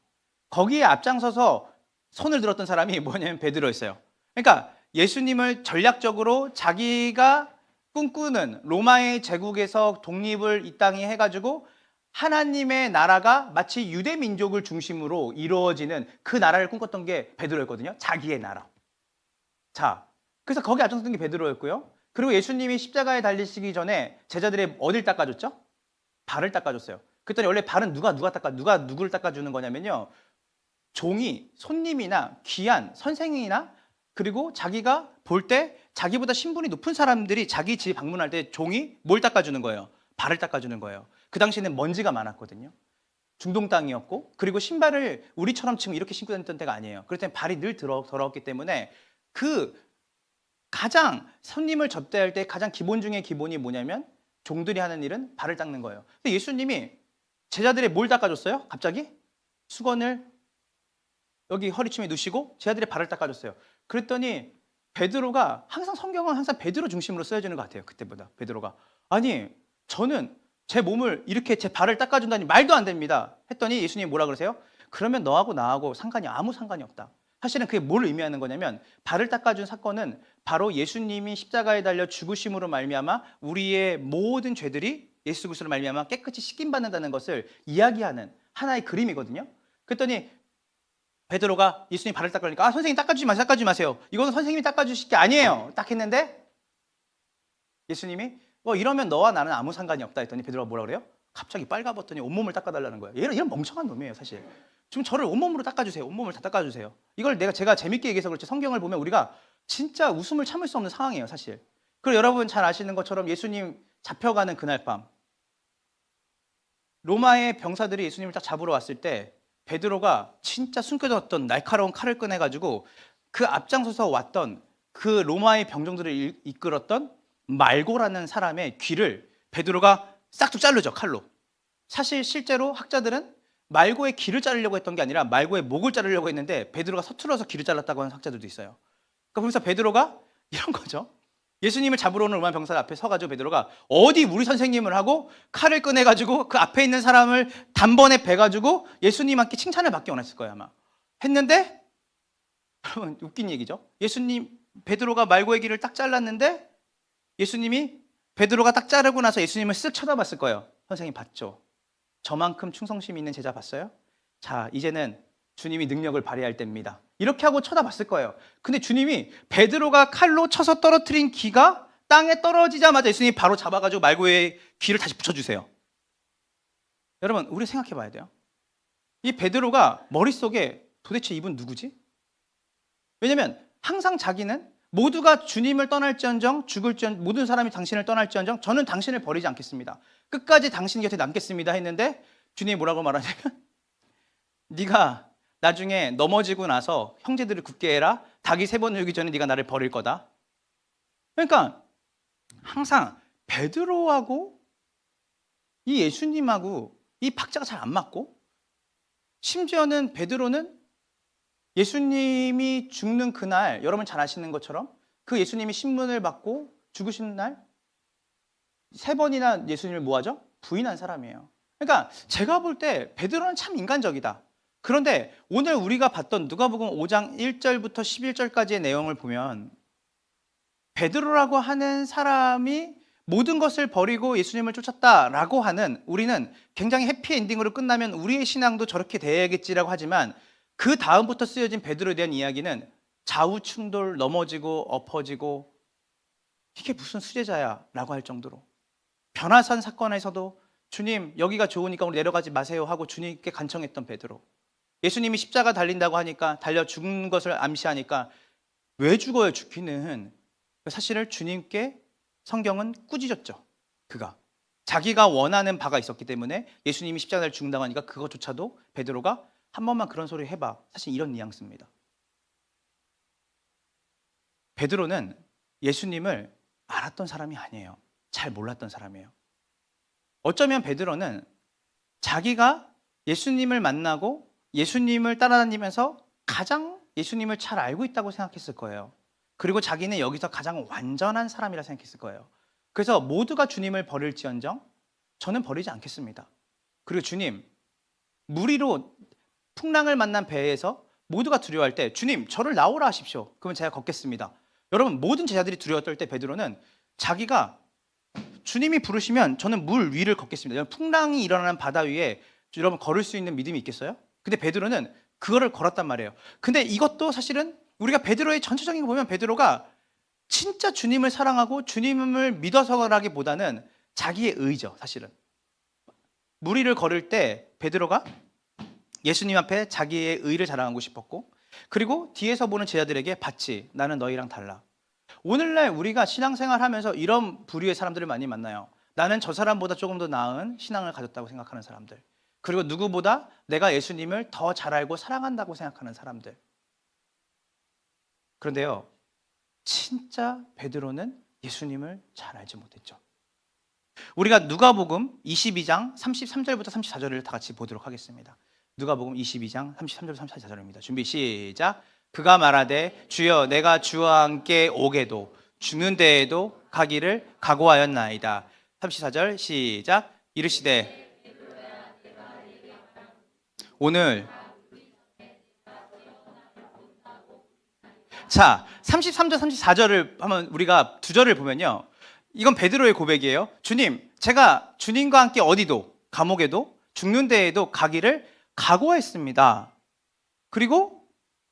거기에 앞장서서 손을 들었던 사람이 뭐냐면 베드로였어요. 그러니까 예수님을 전략적으로 자기가 꿈꾸는 로마의 제국에서 독립을 이 땅에 해가지고 하나님의 나라가 마치 유대 민족을 중심으로 이루어지는 그 나라를 꿈꿨던 게 베드로였거든요. 자기의 나라. 자, 그래서 거기 앞장섰던 게 베드로였고요. 그리고 예수님이 십자가에 달리시기 전에 제자들의 어딜 닦아줬죠? 발을 닦아줬어요. 그랬더니 원래 발은 누가 누구를 닦아주는 거냐면요. 종이, 손님이나 귀한 선생이나 그리고 자기가 볼 때 자기보다 신분이 높은 사람들이 자기 집 방문할 때 종이 뭘 닦아주는 거예요? 발을 닦아주는 거예요. 그 당시에는 먼지가 많았거든요. 중동 땅이었고 그리고 신발을 우리처럼 지금 이렇게 신고 다녔던 때가 아니에요. 그럴 땐 발이 늘 더러웠기 때문에 그 가장 손님을 접대할 때 가장 기본 중에 기본이 뭐냐면 종들이 하는 일은 발을 닦는 거예요. 근데 예수님이 제자들의 뭘 닦아줬어요? 갑자기 수건을 여기 허리춤에 누시고 제자들의 발을 닦아줬어요. 그랬더니 베드로가 성경은 항상 베드로 중심으로 쓰여지는 것 같아요. 그때보다 베드로가 아니 저는 제 몸을 이렇게 제 발을 닦아준다니 말도 안 됩니다 했더니 예수님이 뭐라 그러세요? 그러면 너하고 나하고 아무 상관이 없다. 사실은 그게 뭘 의미하는 거냐면 발을 닦아준 사건은 바로 예수님이 십자가에 달려 죽으심으로 말미암아 우리의 모든 죄들이 예수 그리스도로 말미암아 깨끗이 씻김받는다는 것을 이야기하는 하나의 그림이거든요. 그랬더니 베드로가 예수님 발을 닦으니까 선생님 닦아주지 마세요. 이거는 선생님이 닦아주실 게 아니에요. 딱 했는데 예수님이 이러면 너와 나는 아무 상관이 없다 했더니 베드로가 뭐라 그래요? 갑자기 빨가벗더니 온몸을 닦아달라는 거예요. 이런 멍청한 놈이에요 사실. 좀 저를 온몸으로 닦아주세요. 온몸을 다 닦아주세요. 이걸 제가 재밌게 얘기해서 그렇지 성경을 보면 우리가 진짜 웃음을 참을 수 없는 상황이에요 사실. 그리고 여러분 잘 아시는 것처럼 예수님 잡혀가는 그날 밤 로마의 병사들이 예수님을 딱 잡으러 왔을 때 베드로가 진짜 숨겨졌던 날카로운 칼을 꺼내가지고 그 앞장서서 왔던 그 로마의 병정들을 이끌었던 말고라는 사람의 귀를 베드로가 싹둑 자르죠, 칼로. 사실 실제로 학자들은 말고의 귀를 자르려고 했던 게 아니라 말고의 목을 자르려고 했는데 베드로가 서툴러서 귀를 잘랐다고 하는 학자들도 있어요. 그러면서 베드로가 이런 거죠. 예수님을 잡으러 오는 로마 병사 앞에 서가지고 베드로가 어디 우리 선생님을 하고 칼을 꺼내가지고 그 앞에 있는 사람을 단번에 베가지고 예수님한테 칭찬을 받기 원했을 거예요, 아마. 했는데 여러분 웃긴 얘기죠. 베드로가 말고의 귀를 딱 잘랐는데 예수님이 베드로가 딱 자르고 나서 예수님을 쓱 쳐다봤을 거예요. 선생님 봤죠? 저만큼 충성심 있는 제자 봤어요? 자, 이제는 주님이 능력을 발휘할 때입니다. 이렇게 하고 쳐다봤을 거예요. 근데 주님이 베드로가 칼로 쳐서 떨어뜨린 귀가 땅에 떨어지자마자 예수님이 바로 잡아가지고 말고의 귀를 다시 붙여주세요. 여러분, 우리 생각해 봐야 돼요. 이 베드로가 머릿속에 도대체 이분 누구지? 왜냐면 항상 자기는 모두가 주님을 떠날지언정 죽을지언정 모든 사람이 당신을 떠날지언정 저는 당신을 버리지 않겠습니다. 끝까지 당신 곁에 남겠습니다 했는데 주님이 뭐라고 말하냐면 네가 나중에 넘어지고 나서 형제들을 굳게 해라. 닭이 3번 울기 전에 네가 나를 버릴 거다. 그러니까 항상 베드로하고 이 예수님하고 이 박자가 잘 안 맞고 심지어는 베드로는 예수님이 죽는 그날 여러분 잘 아시는 것처럼 그 예수님이 신문을 받고 죽으시는 날 3번이나 예수님을 뭐하죠? 부인한 사람이에요. 그러니까 제가 볼 때 베드로는 참 인간적이다. 그런데 오늘 우리가 봤던 누가복음 5장 1절부터 11절까지의 내용을 보면 베드로라고 하는 사람이 모든 것을 버리고 예수님을 쫓았다라고 하는 우리는 굉장히 해피엔딩으로 끝나면 우리의 신앙도 저렇게 돼야겠지라고 하지만 그 다음부터 쓰여진 베드로에 대한 이야기는 좌우충돌, 넘어지고 엎어지고 이게 무슨 수제자야 라고 할 정도로 변화산 사건에서도 주님 여기가 좋으니까 우리 내려가지 마세요 하고 주님께 간청했던 베드로, 예수님이 십자가 달린다고 하니까 달려 죽는 것을 암시하니까 왜 죽어요 죽기는 사실은 주님께 성경은 꾸짖었죠. 그가 자기가 원하는 바가 있었기 때문에 예수님이 십자가를 죽는다고 하니까 그것조차도 베드로가 한 번만 그런 소리 해봐. 사실 이런 뉘앙스입니다. 베드로는 예수님을 알았던 사람이 아니에요. 잘 몰랐던 사람이에요. 어쩌면 베드로는 자기가 예수님을 만나고 예수님을 따라다니면서 가장 예수님을 잘 알고 있다고 생각했을 거예요. 그리고 자기는 여기서 가장 완전한 사람이라 생각했을 거예요. 그래서 모두가 주님을 버릴지언정 저는 버리지 않겠습니다. 그리고 주님, 무리로 풍랑을 만난 배에서 모두가 두려워할 때 주님 저를 나오라 하십시오. 그러면 제가 걷겠습니다. 여러분 모든 제자들이 두려워 떨 때 베드로는 자기가 주님이 부르시면 저는 물 위를 걷겠습니다. 풍랑이 일어나는 바다 위에 여러분 걸을 수 있는 믿음이 있겠어요? 근데 베드로는 그거를 걸었단 말이에요. 근데 이것도 사실은 우리가 베드로의 전체적인 거 보면 베드로가 진짜 주님을 사랑하고 주님을 믿어서라기보다는 자기의 의죠. 사실은 물 위를 걸을 때 베드로가 예수님 앞에 자기의 의를 자랑하고 싶었고 그리고 뒤에서 보는 제자들에게 봤지 나는 너희랑 달라. 오늘날 우리가 신앙생활 하면서 이런 부류의 사람들을 많이 만나요. 나는 저 사람보다 조금 더 나은 신앙을 가졌다고 생각하는 사람들, 그리고 누구보다 내가 예수님을 더 잘 알고 사랑한다고 생각하는 사람들. 그런데요, 진짜 베드로는 예수님을 잘 알지 못했죠. 우리가 누가복음 22장 33절부터 34절을 다 같이 보도록 하겠습니다. 누가복음 22장 33절 34절입니다. 준비 시작. 그가 말하되 주여 내가 주와 함께 오게도 죽는 데에도 가기를 각오하였나이다. 34절 시작. 이르시되 오늘 자 33절 34절을 한번 우리가 두 절을 보면요, 이건 베드로의 고백이에요. 주님 제가 주님과 함께 어디도 감옥에도 죽는 데에도 가기를 각오했습니다. 그리고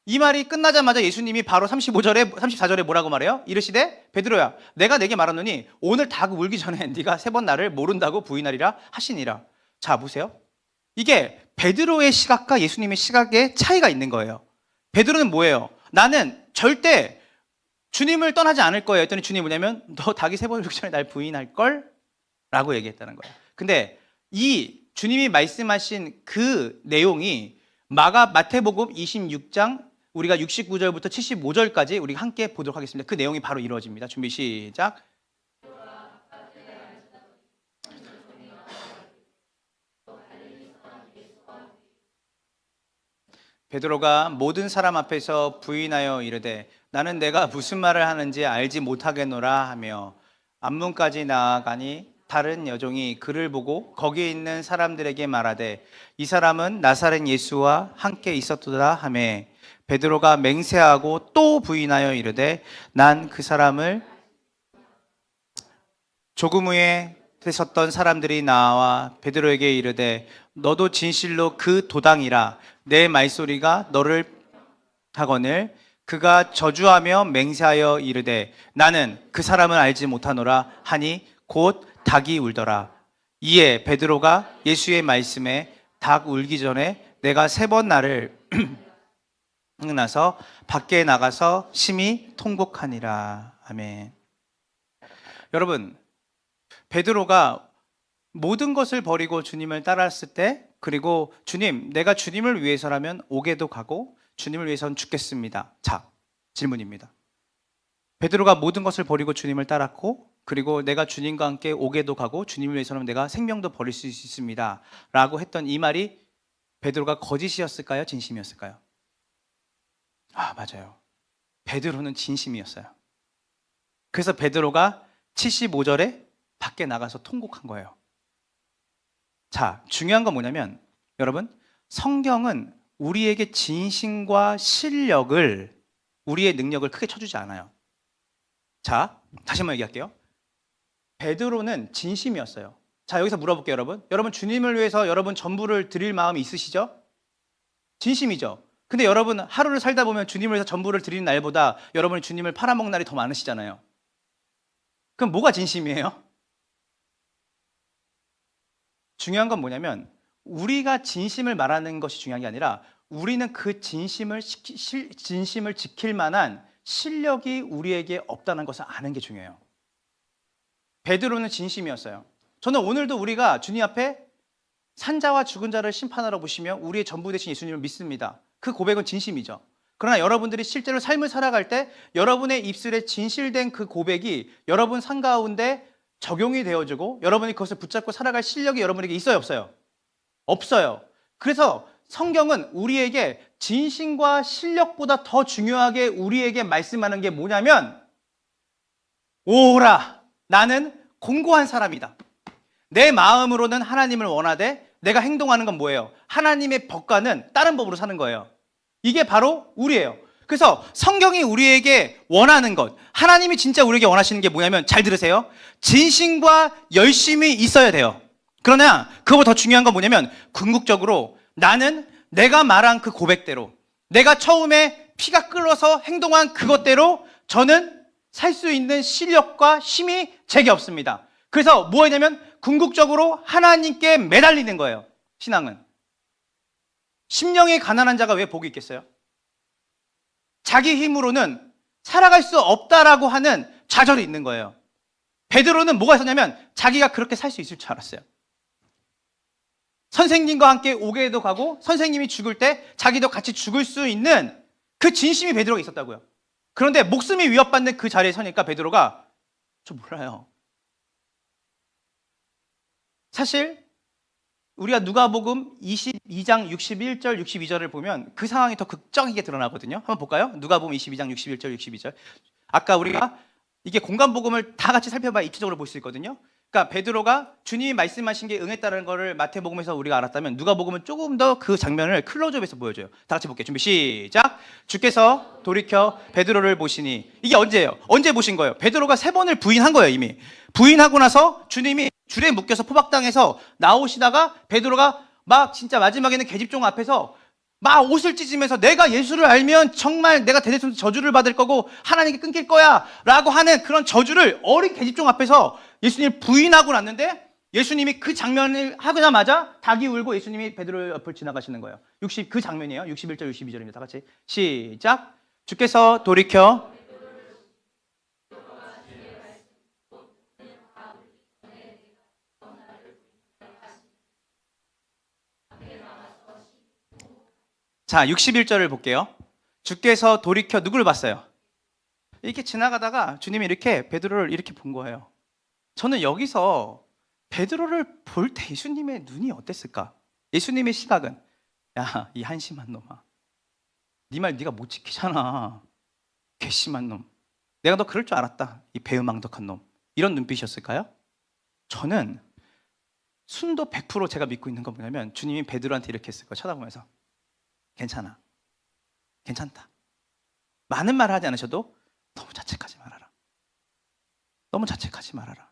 이 말이 끝나자마자 예수님이 바로 34절에 뭐라고 말해요? 이르시되 베드로야 내가 내게 말하노니 오늘 닭 울기 전에 네가 3번 나를 모른다고 부인하리라 하시니라. 자 보세요. 이게 베드로의 시각과 예수님의 시각에 차이가 있는 거예요. 베드로는 뭐예요? 나는 절대 주님을 떠나지 않을 거예요 했더니 주님이 뭐냐면 너 닭이 3번 울기 전에 날 부인할 걸? 라고 얘기했다는 거예요. 근데 이 주님이 말씀하신 그 내용이 마태복음 26장 우리가 69절부터 75절까지 우리 함께 보도록 하겠습니다. 그 내용이 바로 이루어집니다. 준비 시작. 베드로가 모든 사람 앞에서 부인하여 이르되 나는 내가 무슨 말을 하는지 알지 못하겠노라 하며 앞문까지 나아가니 다른 여종이 그를 보고 거기에 있는 사람들에게 말하되 이 사람은 나사렛 예수와 함께 있었도다 하매 베드로가 맹세하고 또 부인하여 이르되 난 그 사람을 조금 후에 섰던 사람들이 나와 베드로에게 이르되 너도 진실로 그 도당이라 내 말소리가 너를 하거늘 그가 저주하며 맹세하여 이르되 나는 그 사람을 알지 못하노라 하니 곧 닭이 울더라. 이에 베드로가 예수의 말씀에 닭 울기 전에 내가 3번 나를 나서 밖에 나가서 심히 통곡하니라. 아멘. 여러분, 베드로가 모든 것을 버리고 주님을 따랐을 때, 그리고 주님, 내가 주님을 위해서라면 옥에도 가고 주님을 위해서는 죽겠습니다. 자, 질문입니다. 베드로가 모든 것을 버리고 주님을 따랐고, 그리고 내가 주님과 함께 옥에도 가고 주님을 위해서는 내가 생명도 버릴 수 있습니다 라고 했던 이 말이 베드로가 거짓이었을까요? 진심이었을까요? 맞아요. 베드로는 진심이었어요. 그래서 베드로가 75절에 밖에 나가서 통곡한 거예요. 자, 중요한 건 뭐냐면 여러분, 성경은 우리에게 진심과 실력을, 우리의 능력을 크게 쳐주지 않아요. 자, 다시 한번 얘기할게요. 베드로는 진심이었어요. 자, 여기서 물어볼게요, 여러분. 여러분, 주님을 위해서 여러분 전부를 드릴 마음이 있으시죠? 진심이죠? 근데 여러분, 하루를 살다 보면 주님을 위해서 전부를 드리는 날보다 여러분이 주님을 팔아먹는 날이 더 많으시잖아요. 그럼 뭐가 진심이에요? 중요한 건 뭐냐면 우리가 진심을 말하는 것이 중요한 게 아니라 우리는 그 진심을 지킬 만한 실력이 우리에게 없다는 것을 아는 게 중요해요. 베드로는 진심이었어요. 저는 오늘도 우리가 주님 앞에 산자와 죽은 자를 심판하러 보시며 우리의 전부 되신 예수님을 믿습니다. 그 고백은 진심이죠. 그러나 여러분들이 실제로 삶을 살아갈 때 여러분의 입술에 진실된 그 고백이 여러분 삶 가운데 적용이 되어지고 여러분이 그것을 붙잡고 살아갈 실력이 여러분에게 있어요, 없어요? 없어요. 그래서 성경은 우리에게 진심과 실력보다 더 중요하게 우리에게 말씀하는 게 뭐냐면 오라, 나는 공고한 사람이다. 내 마음으로는 하나님을 원하되 내가 행동하는 건 뭐예요? 하나님의 법과는 다른 법으로 사는 거예요. 이게 바로 우리예요. 그래서 성경이 우리에게 원하는 것, 하나님이 진짜 우리에게 원하시는 게 뭐냐면 잘 들으세요. 진심과 열심이 있어야 돼요. 그러나 그거보다 더 중요한 건 뭐냐면 궁극적으로 나는 내가 말한 그 고백대로, 내가 처음에 피가 끓어서 행동한 그것대로 저는 살 수 있는 실력과 힘이 제게 없습니다. 그래서 뭐냐면 궁극적으로 하나님께 매달리는 거예요. 신앙은. 심령이 가난한 자가 왜 복이 있겠어요? 자기 힘으로는 살아갈 수 없다라고 하는 좌절이 있는 거예요. 베드로는 뭐가 있었냐면 자기가 그렇게 살 수 있을 줄 알았어요. 선생님과 함께 옥에도 가고 선생님이 죽을 때 자기도 같이 죽을 수 있는 그 진심이 베드로가 있었다고요. 그런데 목숨이 위협받는 그 자리에 서니까 베드로가 저 몰라요. 사실 우리가 누가복음 22장 61절 62절을 보면 그 상황이 더 극적이게 드러나거든요. 한번 볼까요? 누가복음 22장 61절 62절. 아까 우리가 이게 공간복음을 다 같이 살펴봐야 입체적으로 볼 수 있거든요. 그러니까 베드로가 주님이 말씀하신 게 응했다는 것을 마태복음에서 우리가 알았다면 누가복음은 조금 더 그 장면을 클로즈업해서 보여줘요. 다 같이 볼게요. 준비 시작. 주께서 돌이켜 베드로를 보시니, 이게 언제예요? 언제 보신 거예요? 베드로가 3번을 부인한 거예요. 이미 부인하고 나서 주님이 줄에 묶여서 포박당해서 나오시다가 베드로가 막 진짜 마지막에는 계집종 앞에서 막 옷을 찢으면서 내가 예수를 알면 정말 내가 대대손 저주를 받을 거고 하나님께 끊길 거야 라고 하는 그런 저주를 어린 계집종 앞에서 예수님을 부인하고 났는데 예수님이 그 장면을 하자마자 닭이 울고 예수님이 베드로 옆을 지나가시는 거예요. 그 장면이에요. 61절 62절입니다. 다 같이 시작. 주께서 돌이켜 자, 61절을 볼게요. 주께서 돌이켜 누구를 봤어요? 이렇게 지나가다가 주님이 이렇게 베드로를 이렇게 본 거예요. 저는 여기서 베드로를 볼 때 예수님의 눈이 어땠을까? 예수님의 시각은 야, 이 한심한 놈아. 네 말 네가 못 지키잖아. 괘씸한 놈. 내가 너 그럴 줄 알았다. 이 배은망덕한 놈. 이런 눈빛이었을까요? 저는 순도 100% 제가 믿고 있는 건 뭐냐면 주님이 베드로한테 이렇게 했을 거예요. 쳐다보면서 괜찮아. 괜찮다. 많은 말을 하지 않으셔도 너무 자책하지 말아라. 너무 자책하지 말아라.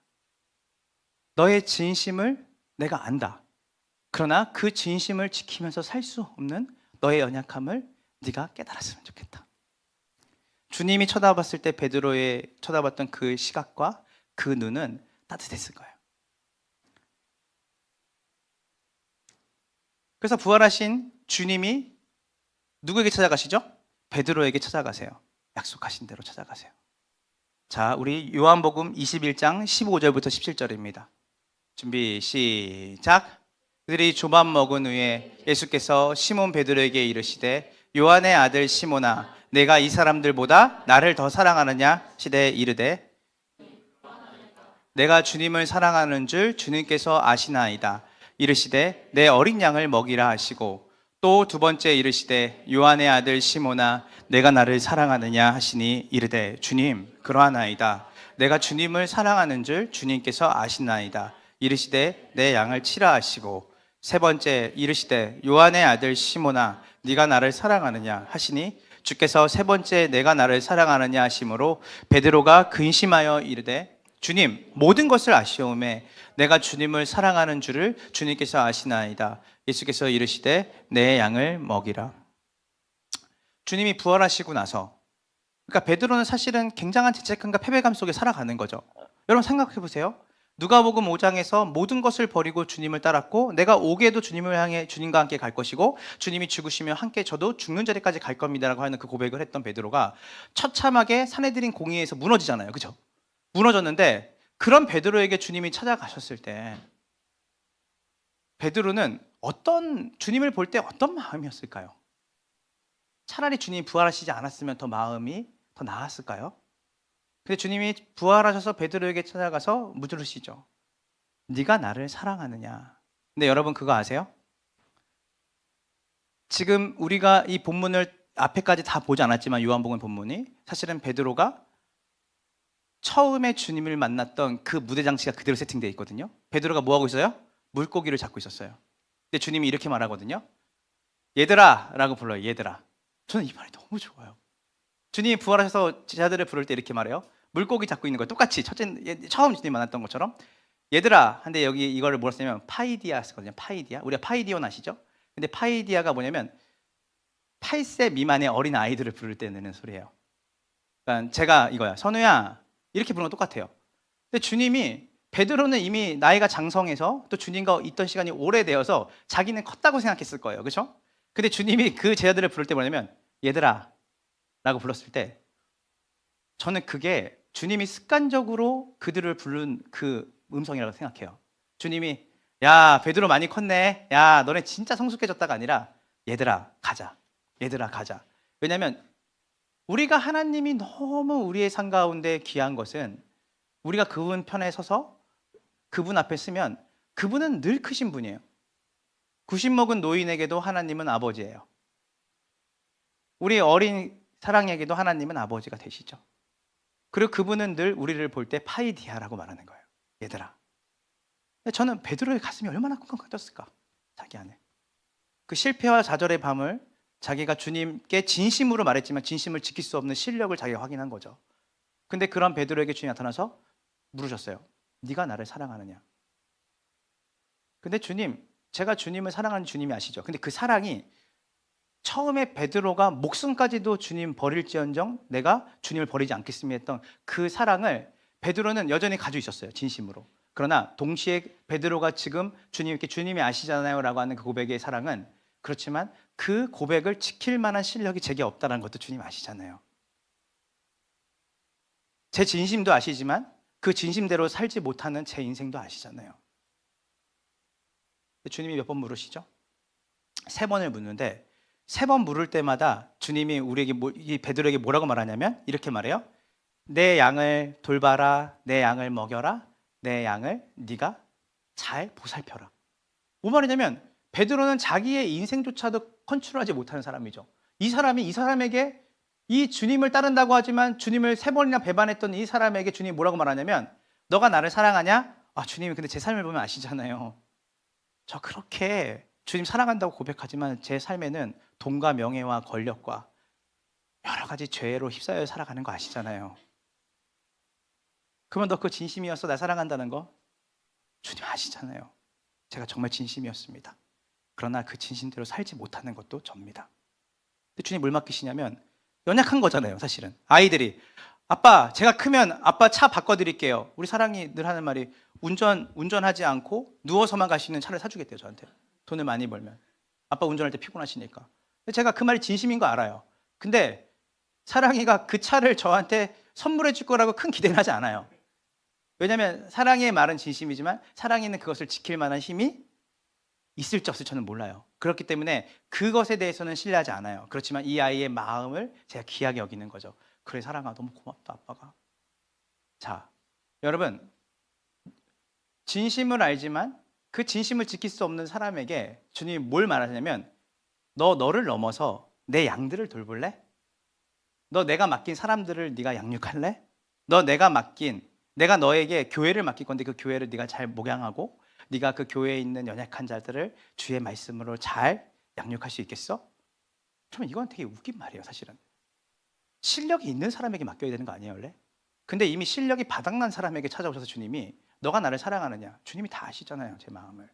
너의 진심을 내가 안다. 그러나 그 진심을 지키면서 살 수 없는 너의 연약함을 네가 깨달았으면 좋겠다. 주님이 쳐다봤을 때 베드로의 쳐다봤던 그 시각과 그 눈은 따뜻했을 거예요. 그래서 부활하신 주님이 누구에게 찾아가시죠? 베드로에게 찾아가세요. 약속하신 대로 찾아가세요. 자, 우리 요한복음 21장 15절부터 17절입니다. 준비 시작. 그들이 조밥 먹은 후에 예수께서 시몬 베드로에게 이르시되 요한의 아들 시몬아 내가 이 사람들보다 나를 더 사랑하느냐 시대 이르되 내가 주님을 사랑하는 줄 주님께서 아시나이다. 이르시되 내 어린 양을 먹이라 하시고 또 두 번째 이르시되 요한의 아들 시몬아 내가 나를 사랑하느냐 하시니 이르되 주님 그러하나이다. 내가 주님을 사랑하는 줄 주님께서 아시나이다. 이르시되 내 양을 치라 하시고 세 번째 이르시되 요한의 아들 시몬아 네가 나를 사랑하느냐 하시니 주께서 세 번째 내가 나를 사랑하느냐 하심으로 베드로가 근심하여 이르되 주님 모든 것을 아시오매 내가 주님을 사랑하는 줄을 주님께서 아시나이다. 예수께서 이르시되 내 양을 먹이라. 주님이 부활하시고 나서 그러니까 베드로는 사실은 굉장한 죄책감과 패배감 속에 살아가는 거죠. 여러분 생각해 보세요. 누가복음 5장에서 모든 것을 버리고 주님을 따랐고 내가 오게도 주님을 향해 주님과 함께 갈 것이고 주님이 죽으시면 함께 저도 죽는 자리까지 갈 겁니다라고 하는 그 고백을 했던 베드로가 처참하게 사내들인 공의에서 무너지잖아요. 그죠? 무너졌는데 그런 베드로에게 주님이 찾아가셨을 때 베드로는 주님을 볼 때 어떤 마음이었을까요? 차라리 주님이 부활하시지 않았으면 더 마음이 더 나았을까요? 근데 주님이 부활하셔서 베드로에게 찾아가서 물으시죠. 네가 나를 사랑하느냐? 근데 여러분 그거 아세요? 지금 우리가 이 본문을 앞에까지 다 보지 않았지만 요한복음 본문이 사실은 베드로가 처음에 주님을 만났던 그 무대 장치가 그대로 세팅되어 있거든요. 베드로가 뭐 하고 있어요? 물고기를 잡고 있었어요. 근데 주님이 이렇게 말하거든요. 얘들아 라고 불러요. 얘들아. 저는 이 말이 너무 좋아요. 주님이 부활하셔서 제자들을 부를 때 이렇게 말해요. 물고기 잡고 있는 거예요. 똑같이 처음 주님 만났던 것처럼 얘들아. 근데 여기 이거를 뭐라 쓰냐면 파이디아 쓰거든요. 파이디아. 우리가 파이디온 아시죠? 근데 파이디아가 뭐냐면 8세 미만의 어린 아이들을 부를 때 내는 소리예요. 그러니까 제가 이거야. 선우야. 이렇게 부르는 거 똑같아요. 근데 주님이 베드로는 이미 나이가 장성해서 또 주님과 있던 시간이 오래되어서 자기는 컸다고 생각했을 거예요. 그렇죠? 근데 주님이 그 제자들을 부를 때 뭐냐면 얘들아 라고 불렀을 때 저는 그게 주님이 습관적으로 그들을 부른 그 음성이라고 생각해요. 주님이 야 베드로 많이 컸네. 야 너네 진짜 성숙해졌다가 아니라 얘들아 가자. 얘들아 가자. 왜냐하면 우리가 하나님이 너무 우리의 삶 가운데 귀한 것은 우리가 그분 편에 서서 그분 앞에 서면 그분은 늘 크신 분이에요. 90 먹은 노인에게도 하나님은 아버지예요. 우리 어린 사랑에게도 하나님은 아버지가 되시죠. 그리고 그분은 늘 우리를 볼 때 파이디아라고 말하는 거예요. 얘들아. 저는 베드로의 가슴이 얼마나 쿵쿵 떴을까? 자기 안에. 그 실패와 좌절의 밤을 자기가 주님께 진심으로 말했지만 진심을 지킬 수 없는 실력을 자기가 확인한 거죠. 근데 그런 베드로에게 주님이 나타나서 물으셨어요. 네가 나를 사랑하느냐? 근데 주님, 제가 주님을 사랑하는 주님이 아시죠? 근데 그 사랑이 처음에 베드로가 목숨까지도 주님 버릴지언정 내가 주님을 버리지 않겠습니다 했던 그 사랑을 베드로는 여전히 가지고 있었어요. 진심으로. 그러나 동시에 베드로가 지금 주님께 주님이 아시잖아요 라고 하는 그 고백의 사랑은 그렇지만 그 고백을 지킬 만한 실력이 제게 없다는 것도 주님 아시잖아요. 제 진심도 아시지만 그 진심대로 살지 못하는 제 인생도 아시잖아요. 주님이 몇 번 물으시죠? 3번을 묻는데 3번 물을 때마다 주님이 우리에게 이 베드로에게 뭐라고 말하냐면 이렇게 말해요. 내 양을 돌봐라, 내 양을 먹여라, 내 양을 네가 잘 보살펴라. 뭐 말이냐면 베드로는 자기의 인생조차도 컨트롤하지 못하는 사람이죠. 이 사람에게 이 주님을 따른다고 하지만 주님을 3번이나 배반했던 이 사람에게 주님이 뭐라고 말하냐면 너가 나를 사랑하냐? 아, 주님이 근데 제 삶을 보면 아시잖아요. 저 그렇게 주님 사랑한다고 고백하지만 제 삶에는 돈과 명예와 권력과 여러 가지 죄로 휩싸여 살아가는 거 아시잖아요. 그러면 너 그거 진심이었어? 나 사랑한다는 거? 주님 아시잖아요. 제가 정말 진심이었습니다. 그러나 그 진심대로 살지 못하는 것도 접니다. 근데 주님 뭘 맡기시냐면 연약한 거잖아요, 사실은. 아이들이 아빠, 제가 크면 아빠 차 바꿔드릴게요. 우리 사랑이 늘 하는 말이 운전하지 않고 누워서만 갈 수 있는 차를 사주겠대요, 저한테. 돈을 많이 벌면. 아빠 운전할 때 피곤하시니까. 근데 제가 그 말이 진심인 거 알아요. 근데 사랑이가 그 차를 저한테 선물해 줄 거라고 큰 기대는 하지 않아요. 왜냐하면 사랑이의 말은 진심이지만 사랑이는 그것을 지킬 만한 힘이 있을지 없을지 저는 몰라요. 그렇기 때문에 그것에 대해서는 신뢰하지 않아요. 그렇지만 이 아이의 마음을 제가 귀하게 여기는 거죠. 그래, 사랑아, 너무 고맙다, 아빠가. 자, 여러분, 진심을 알지만 그 진심을 지킬 수 없는 사람에게 주님이 뭘 말하냐면 너를 넘어서 내 양들을 돌볼래? 너 내가 맡긴 사람들을 네가 양육할래? 내가 너에게 교회를 맡길 건데 그 교회를 네가 잘 목양하고 네가 그 교회에 있는 연약한 자들을 주의 말씀으로 잘 양육할 수 있겠어? 그러면 이건 되게 웃긴 말이에요, 사실은. 실력이 있는 사람에게 맡겨야 되는 거 아니에요, 원래? 근데 이미 실력이 바닥난 사람에게 찾아오셔서 주님이 너가 나를 사랑하느냐? 주님이 다 아시잖아요, 제 마음을.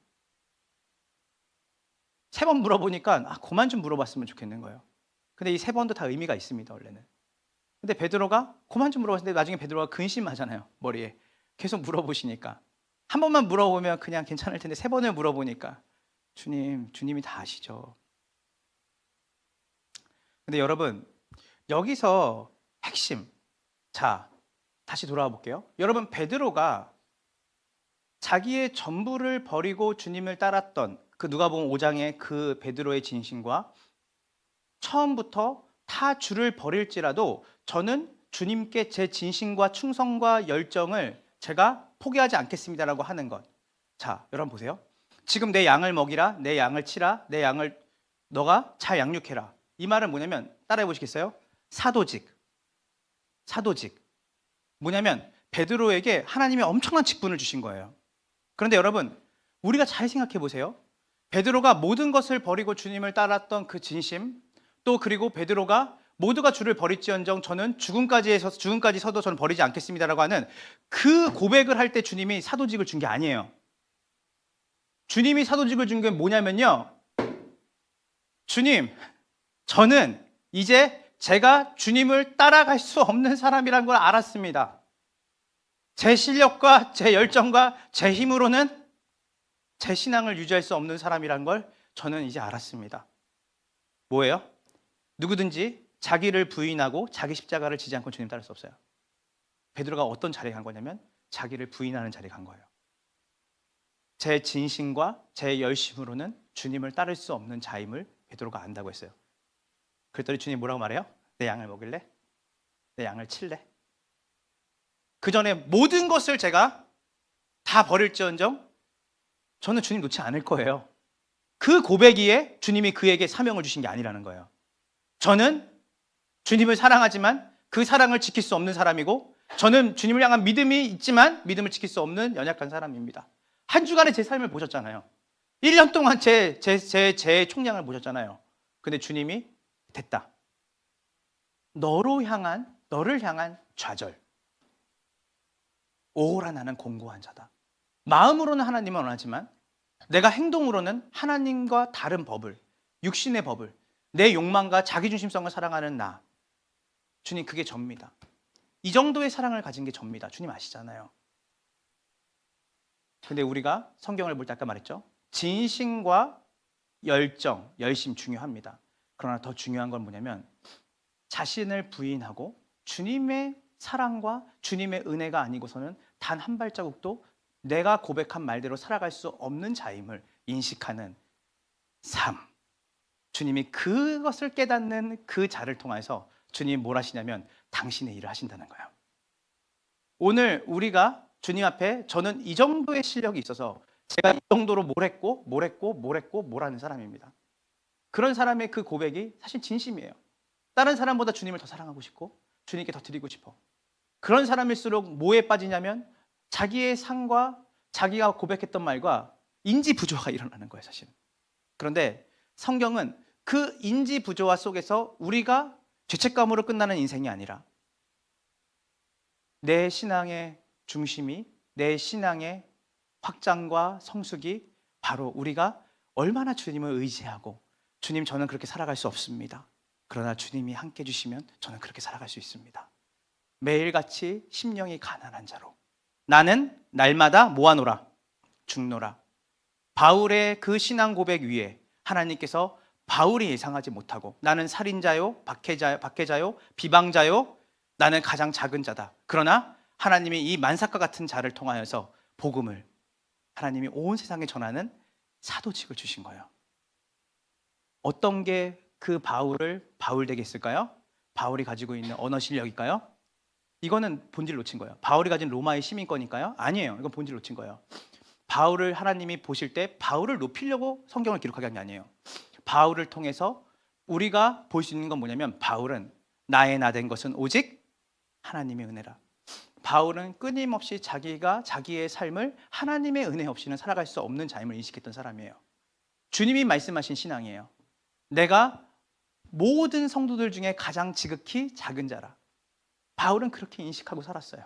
3번 물어보니까 그만 좀 물어봤으면 좋겠는 거예요. 근데 이 3번도 다 의미가 있습니다, 원래는. 근데 베드로가 그만 좀 물어봤는데 나중에 베드로가 근심하잖아요, 머리에. 계속 물어보시니까. 한 번만 물어보면 그냥 괜찮을 텐데 3번을 물어보니까 주님이 다 아시죠. 근데 여러분, 여기서 핵심. 자, 다시 돌아와 볼게요. 여러분, 베드로가 자기의 전부를 버리고 주님을 따랐던 그 누가복음 5장의 그 베드로의 진심과 처음부터 타 주를 버릴지라도 저는 주님께 제 진심과 충성과 열정을 제가 포기하지 않겠습니다라고 하는 것. 자, 여러분 보세요. 지금 내 양을 먹이라, 내 양을 치라, 내 양을 너가 잘 양육해라. 이 말은 뭐냐면 따라해 보시겠어요? 사도직. 뭐냐면 베드로에게 하나님이 엄청난 직분을 주신 거예요. 그런데 여러분, 우리가 잘 생각해 보세요. 베드로가 모든 것을 버리고 주님을 따랐던 그 진심, 또 그리고 베드로가 모두가 주를 버릴지언정 저는 죽음까지 서도 저는 버리지 않겠습니다라고 하는 그 고백을 할 때 주님이 사도직을 준 게 아니에요. 주님이 사도직을 준 게 뭐냐면요, 주님, 저는 이제 제가 주님을 따라갈 수 없는 사람이라는 걸 알았습니다. 제 실력과 제 열정과 제 힘으로는 제 신앙을 유지할 수 없는 사람이라는 걸 저는 이제 알았습니다. 뭐예요? 누구든지 자기를 부인하고 자기 십자가를 지지 않고 주님 따를 수 없어요. 베드로가 어떤 자리에 간 거냐면 자기를 부인하는 자리에 간 거예요. 제 진심과 제 열심으로는 주님을 따를 수 없는 자임을 베드로가 안다고 했어요. 그랬더니 주님 뭐라고 말해요? 내 양을 먹일래? 내 양을 칠래? 그 전에 모든 것을 제가 다 버릴지언정 저는 주님 놓지 않을 거예요. 그 고백이에 주님이 그에게 사명을 주신 게 아니라는 거예요. 저는 주님을 사랑하지만 그 사랑을 지킬 수 없는 사람이고 저는 주님을 향한 믿음이 있지만 믿음을 지킬 수 없는 연약한 사람입니다. 한 주간의 제 삶을 보셨잖아요. 1년 동안 제 총량을 보셨잖아요. 근데 주님이 됐다. 너를 향한 좌절. 오라 나는 공고한 자다. 마음으로는 하나님을 원하지만 내가 행동으로는 하나님과 다른 법을, 육신의 법을, 내 욕망과 자기중심성을 사랑하는 나. 주님, 그게 접니다. 이 정도의 사랑을 가진 게 접니다. 주님 아시잖아요. 근데 우리가 성경을 볼 때 아까 말했죠. 진심과 열심 중요합니다. 그러나 더 중요한 건 뭐냐면 자신을 부인하고 주님의 사랑과 주님의 은혜가 아니고서는 단 한 발자국도 내가 고백한 말대로 살아갈 수 없는 자임을 인식하는 삶. 주님이 그것을 깨닫는 그 자를 통해서 주님이 뭘 하시냐면 당신의 일을 하신다는 거예요. 오늘 우리가 주님 앞에 저는 이 정도의 실력이 있어서 제가 이 정도로 뭘 하는 사람입니다. 그런 사람의 그 고백이 사실 진심이에요. 다른 사람보다 주님을 더 사랑하고 싶고 주님께 더 드리고 싶어. 그런 사람일수록 뭐에 빠지냐면 자기의 상과 자기가 고백했던 말과 인지 부조화가 일어나는 거예요, 사실은. 그런데 성경은 그 인지 부조화 속에서 우리가 죄책감으로 끝나는 인생이 아니라 내 신앙의 중심이, 내 신앙의 확장과 성숙이 바로 우리가 얼마나 주님을 의지하고 주님 저는 그렇게 살아갈 수 없습니다. 그러나 주님이 함께 해주시면 저는 그렇게 살아갈 수 있습니다. 매일같이 심령이 가난한 자로 나는 날마다 모아노라 죽노라. 바울의 그 신앙 고백 위에 하나님께서 바울이 예상하지 못하고 나는 살인자요, 박해자요, 비방자요, 나는 가장 작은 자다. 그러나 하나님이 이 만삭과 같은 자를 통하여서 복음을 하나님이 온 세상에 전하는 사도직을 주신 거예요. 어떤 게 그 바울을 바울 되게 했을까요? 바울이 가지고 있는 언어 실력일까요? 이거는 본질 놓친 거예요. 바울이 가진 로마의 시민권일까요? 아니에요. 이건 본질 놓친 거예요. 바울을 하나님이 보실 때 바울을 높이려고 성경을 기록하게 한 게 아니에요. 바울을 통해서 우리가 볼 수 있는 건 뭐냐면 바울은 나의 나 된 것은 오직 하나님의 은혜라. 바울은 끊임없이 자기가 자기의 삶을 하나님의 은혜 없이는 살아갈 수 없는 자임을 인식했던 사람이에요. 주님이 말씀하신 신앙이에요. 내가 모든 성도들 중에 가장 지극히 작은 자라. 바울은 그렇게 인식하고 살았어요.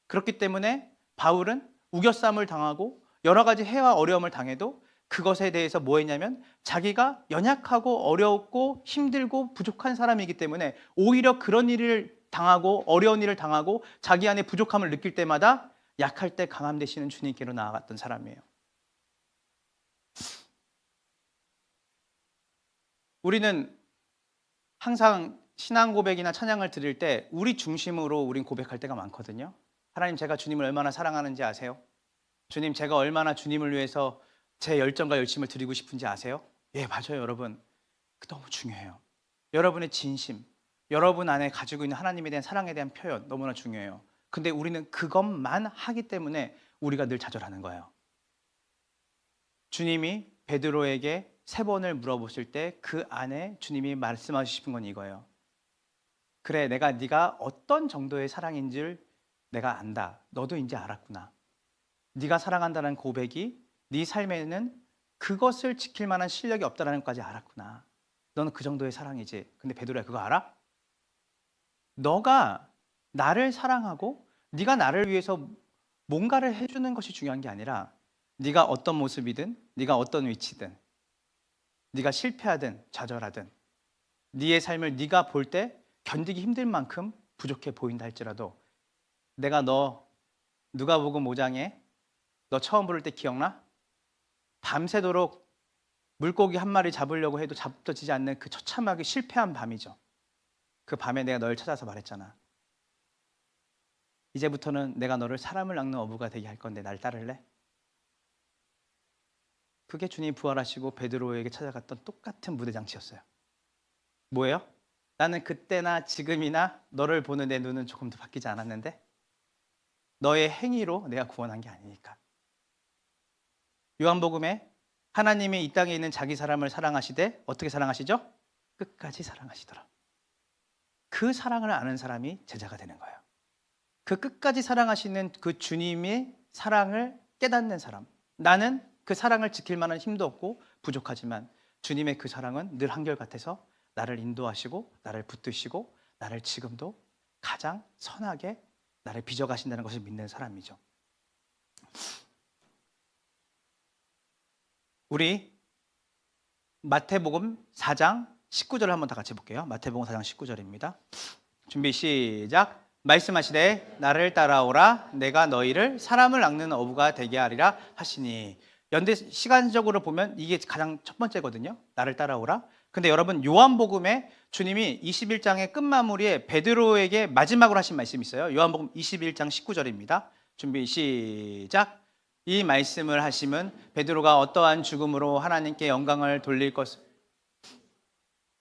그렇기 때문에 바울은 우겨쌈을 당하고 여러 가지 해와 어려움을 당해도 그것에 대해서 뭐 했냐면 자기가 연약하고 어렵고 힘들고 부족한 사람이기 때문에 오히려 그런 일을 당하고 어려운 일을 당하고 자기 안에 부족함을 느낄 때마다 약할 때 강함 되시는 주님께로 나아갔던 사람이에요. 우리는 항상 신앙 고백이나 찬양을 드릴 때 우리 중심으로 우린 고백할 때가 많거든요. 하나님 제가 주님을 얼마나 사랑하는지 아세요? 주님 제가 얼마나 주님을 위해서 제 열정과 열심을 드리고 싶은지 아세요? 예, 맞아요, 여러분. 너무 중요해요. 여러분의 진심, 여러분 안에 가지고 있는 하나님에 대한 사랑에 대한 표현 너무나 중요해요. 근데 우리는 그것만 하기 때문에 우리가 늘 좌절하는 거예요. 주님이 베드로에게 3번을 물어보실 때 그 안에 주님이 말씀하시고 싶은 건 이거예요. 그래, 네가 어떤 정도의 사랑인 줄 내가 안다. 너도 이제 알았구나. 네가 사랑한다는 고백이 네 삶에는 그것을 지킬 만한 실력이 없다는 것까지 알았구나. 너는 그 정도의 사랑이지. 근데 베드로야 그거 알아? 너가 나를 사랑하고 네가 나를 위해서 뭔가를 해주는 것이 중요한 게 아니라 네가 어떤 모습이든 네가 어떤 위치든 네가 실패하든 좌절하든 네의 삶을 네가 볼 때 견디기 힘들 만큼 부족해 보인다 할지라도 내가 너 누가복음 5장에 너 처음 부를 때 기억나? 밤새도록 물고기 한 마리 잡으려고 해도 잡혀지지 않는 그 처참하게 실패한 밤이죠. 그 밤에 내가 널 찾아서 말했잖아. 이제부터는 내가 너를 사람을 낚는 어부가 되게 할 건데 날 따를래? 그게 주님 부활하시고 베드로에게 찾아갔던 똑같은 무대장치였어요. 뭐예요? 나는 그때나 지금이나 너를 보는 내 눈은 조금 더 바뀌지 않았는데 너의 행위로 내가 구원한 게 아니니까. 요한복음에 하나님이 이 땅에 있는 자기 사람을 사랑하시되 어떻게 사랑하시죠? 끝까지 사랑하시더라. 그 사랑을 아는 사람이 제자가 되는 거예요. 그 끝까지 사랑하시는 그 주님의 사랑을 깨닫는 사람. 나는 그 사랑을 지킬 만한 힘도 없고 부족하지만 주님의 그 사랑은 늘 한결같아서 나를 인도하시고 나를 붙드시고 나를 지금도 가장 선하게 나를 빚어가신다는 것을 믿는 사람이죠. 우리 마태복음 4장 19절을 한번 다 같이 볼게요. 마태복음 4장 19절입니다. 준비 시작. 말씀하시되 나를 따라오라 내가 너희를 사람을 낚는 어부가 되게 하리라 하시니. 연대 시간적으로 보면 이게 가장 첫 번째거든요. 나를 따라오라. 근데 여러분 요한복음에 주님이 21장의 끝마무리에 베드로에게 마지막으로 하신 말씀이 있어요. 요한복음 21장 19절입니다. 준비 시작. 이 말씀을 하심은 베드로가 어떠한 죽음으로 하나님께 영광을 돌릴 것을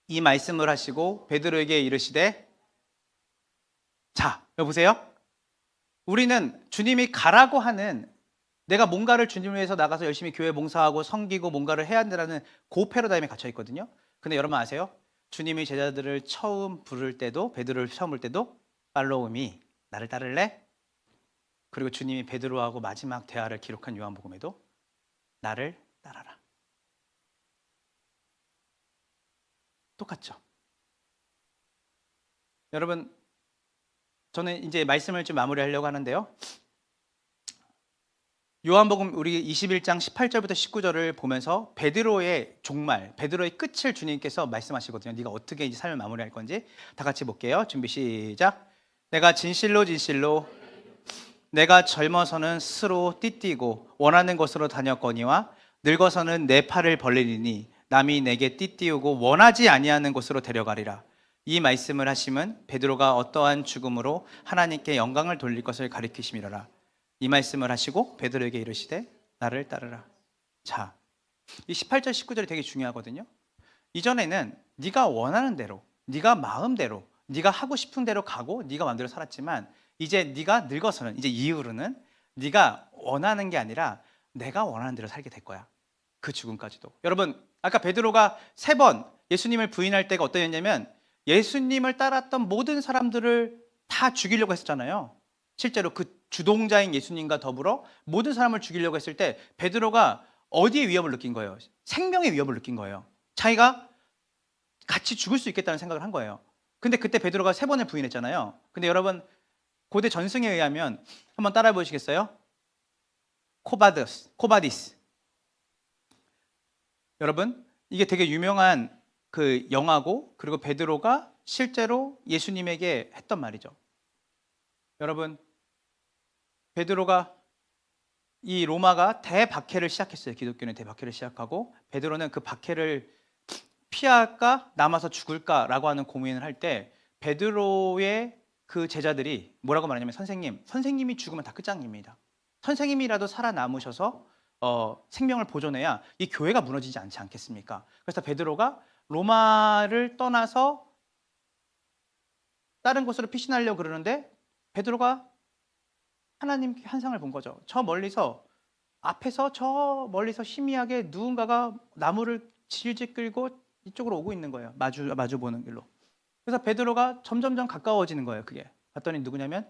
이 말씀을 하시고 베드로에게 이르시되, 자, 여보세요? 우리는 주님이 가라고 하는, 내가 뭔가를 주님을 위해서 나가서 열심히 교회 봉사하고 섬기고 뭔가를 해야 한다는 그 패러다임에 갇혀 있거든요. 근데 여러분 아세요? 주님이 제자들을 처음 부를 때도, 베드로를 처음 부를 때도 팔로우 미, 나를 따를래? 그리고 주님이 베드로하고 마지막 대화를 기록한 요한복음에도 나를 따라라. 똑같죠. 여러분, 저는 이제 말씀을 좀 마무리하려고 하는데요. 요한복음 우리 21장 18절부터 19절을 보면서 베드로의 종말, 베드로의 끝을 주님께서 말씀하시거든요. 네가 어떻게 이제 삶을 마무리할 건지 다 같이 볼게요. 준비 시작. 내가 진실로 진실로 내가 젊어서는 스로 띠띠고 원하는 곳으로 다녔거니와 늙어서는 내 팔을 벌리리니 남이 내게 띠띠우고 원하지 아니하는 곳으로 데려가리라. 이 말씀을 하심은 베드로가 어떠한 죽음으로 하나님께 영광을 돌릴 것을 가리키심이로라. 이 말씀을 하시고 베드로에게 이르시되 나를 따르라. 자, 이 18절 19절이 되게 중요하거든요. 이전에는 네가 원하는 대로, 네가 마음대로, 네가 하고 싶은 대로 가고 네가 마음대로 살았지만 이제 네가 늙어서는, 이제 이후로는 네가 원하는 게 아니라 내가 원하는 대로 살게 될 거야. 그 죽음까지도. 여러분, 아까 베드로가 3번 예수님을 부인할 때가 어떠했냐면 예수님을 따랐던 모든 사람들을 다 죽이려고 했었잖아요. 실제로 그 주동자인 예수님과 더불어 모든 사람을 죽이려고 했을 때 베드로가 어디에 위협을 느낀 거예요? 생명의 위협을 느낀 거예요. 자기가 같이 죽을 수 있겠다는 생각을 한 거예요. 근데 그때 베드로가 3번을 부인했잖아요. 근데 여러분, 고대 전승에 의하면 한번 따라해 보시겠어요? 코바디스. 여러분, 이게 되게 유명한 그 영화고, 그리고 베드로가 실제로 예수님에게 했던 말이죠. 여러분, 베드로가, 이 로마가 대박해를 시작했어요. 기독교는 대박해를 시작하고 베드로는 그 박해를 피할까 남아서 죽을까라고 하는 고민을 할 때 베드로의 그 제자들이 뭐라고 말하냐면 선생님이 죽으면 다 끝장입니다. 선생님이라도 살아남으셔서 생명을 보존해야 이 교회가 무너지지 않지 않겠습니까? 그래서 베드로가 로마를 떠나서 다른 곳으로 피신하려고 그러는데 베드로가 하나님께 환상을 본 거죠. 저 멀리서, 앞에서 저 멀리서 희미하게 누군가가 나무를 질질 끌고 이쪽으로 오고 있는 거예요. 마주 보는 길로. 그래서 베드로가 점점점 가까워지는 거예요. 그게 봤더니 누구냐면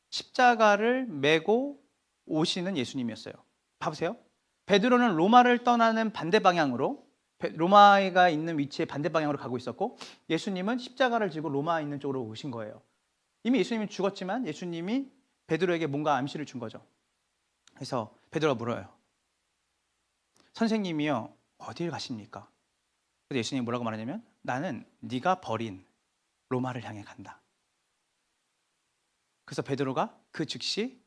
십자가를 메고 오시는 예수님이었어요. 봐보세요. 베드로는 로마를 떠나는 반대 방향으로, 로마가 있는 위치에 반대 방향으로 가고 있었고 예수님은 십자가를 지고 로마에 있는 쪽으로 오신 거예요. 이미 예수님은 죽었지만 예수님이 베드로에게 뭔가 암시를 준 거죠. 그래서 베드로가 물어요. 선생님이요, 어딜 가십니까? 그래서 예수님이 뭐라고 말하냐면 나는 네가 버린 로마를 향해 간다. 그래서 베드로가 그 즉시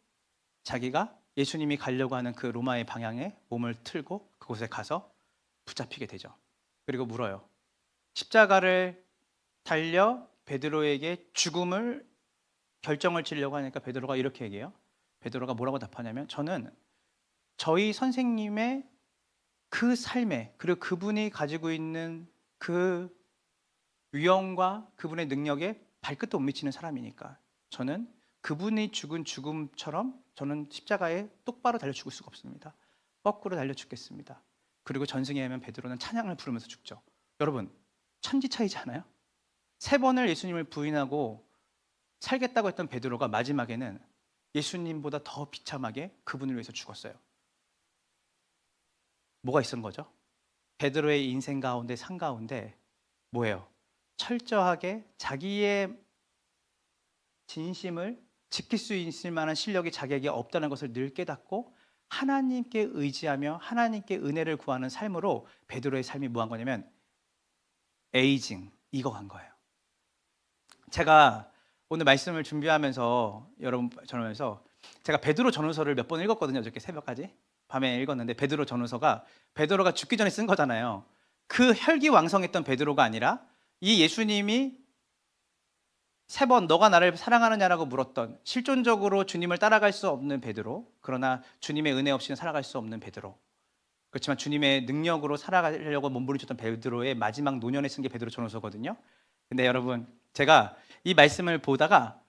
자기가 예수님이 가려고 하는 그 로마의 방향에 몸을 틀고 그곳에 가서 붙잡히게 되죠. 그리고 물어요. 십자가를 달려 베드로에게 죽음을 결정을 지려고 하니까 베드로가 이렇게 얘기해요. 베드로가 뭐라고 답하냐면 저는 저희 선생님의 그 삶에, 그리고 그분이 가지고 있는 그 위엄과 그분의 능력에 발끝도 못 미치는 사람이니까 저는 그분이 죽은 죽음처럼 저는 십자가에 똑바로 달려 죽을 수가 없습니다. 거꾸로 달려 죽겠습니다. 그리고 전승에 하면 베드로는 찬양을 부르면서 죽죠. 여러분, 천지 차이지 않아요? 3번을 예수님을 부인하고 살겠다고 했던 베드로가 마지막에는 예수님보다 더 비참하게 그분을 위해서 죽었어요. 뭐가 있었던 거죠? 베드로의 인생 가운데, 삶 가운데 뭐예요? 철저하게 자기의 진심을 지킬 수 있을 만한 실력이 자기에게 없다는 것을 늘 깨닫고 하나님께 의지하며 하나님께 은혜를 구하는 삶으로 베드로의 삶이 뭐한 거냐면 에이징, 익어간 거예요. 제가 오늘 말씀을 준비하면서 여러분 전하면서 제가 베드로 전후서를 몇 번 읽었거든요. 어저께 새벽까지 밤에 읽었는데 베드로 전후서가 베드로가 죽기 전에 쓴 거잖아요. 그 혈기왕성했던 베드로가 아니라 이 예수님이 3번 너가 나를 사랑하느냐라고 물었던 실존적으로 주님을 따라갈 수 없는 베드로, 그러나 주님의 은혜 없이는 살아갈 수 없는 베드로, 그렇지만 주님의 능력으로 살아가려고 몸부림쳤던 베드로의 마지막 노년에 쓴 게 베드로 전후서거든요. 근데 여러분, 제가 이 말씀을 보다가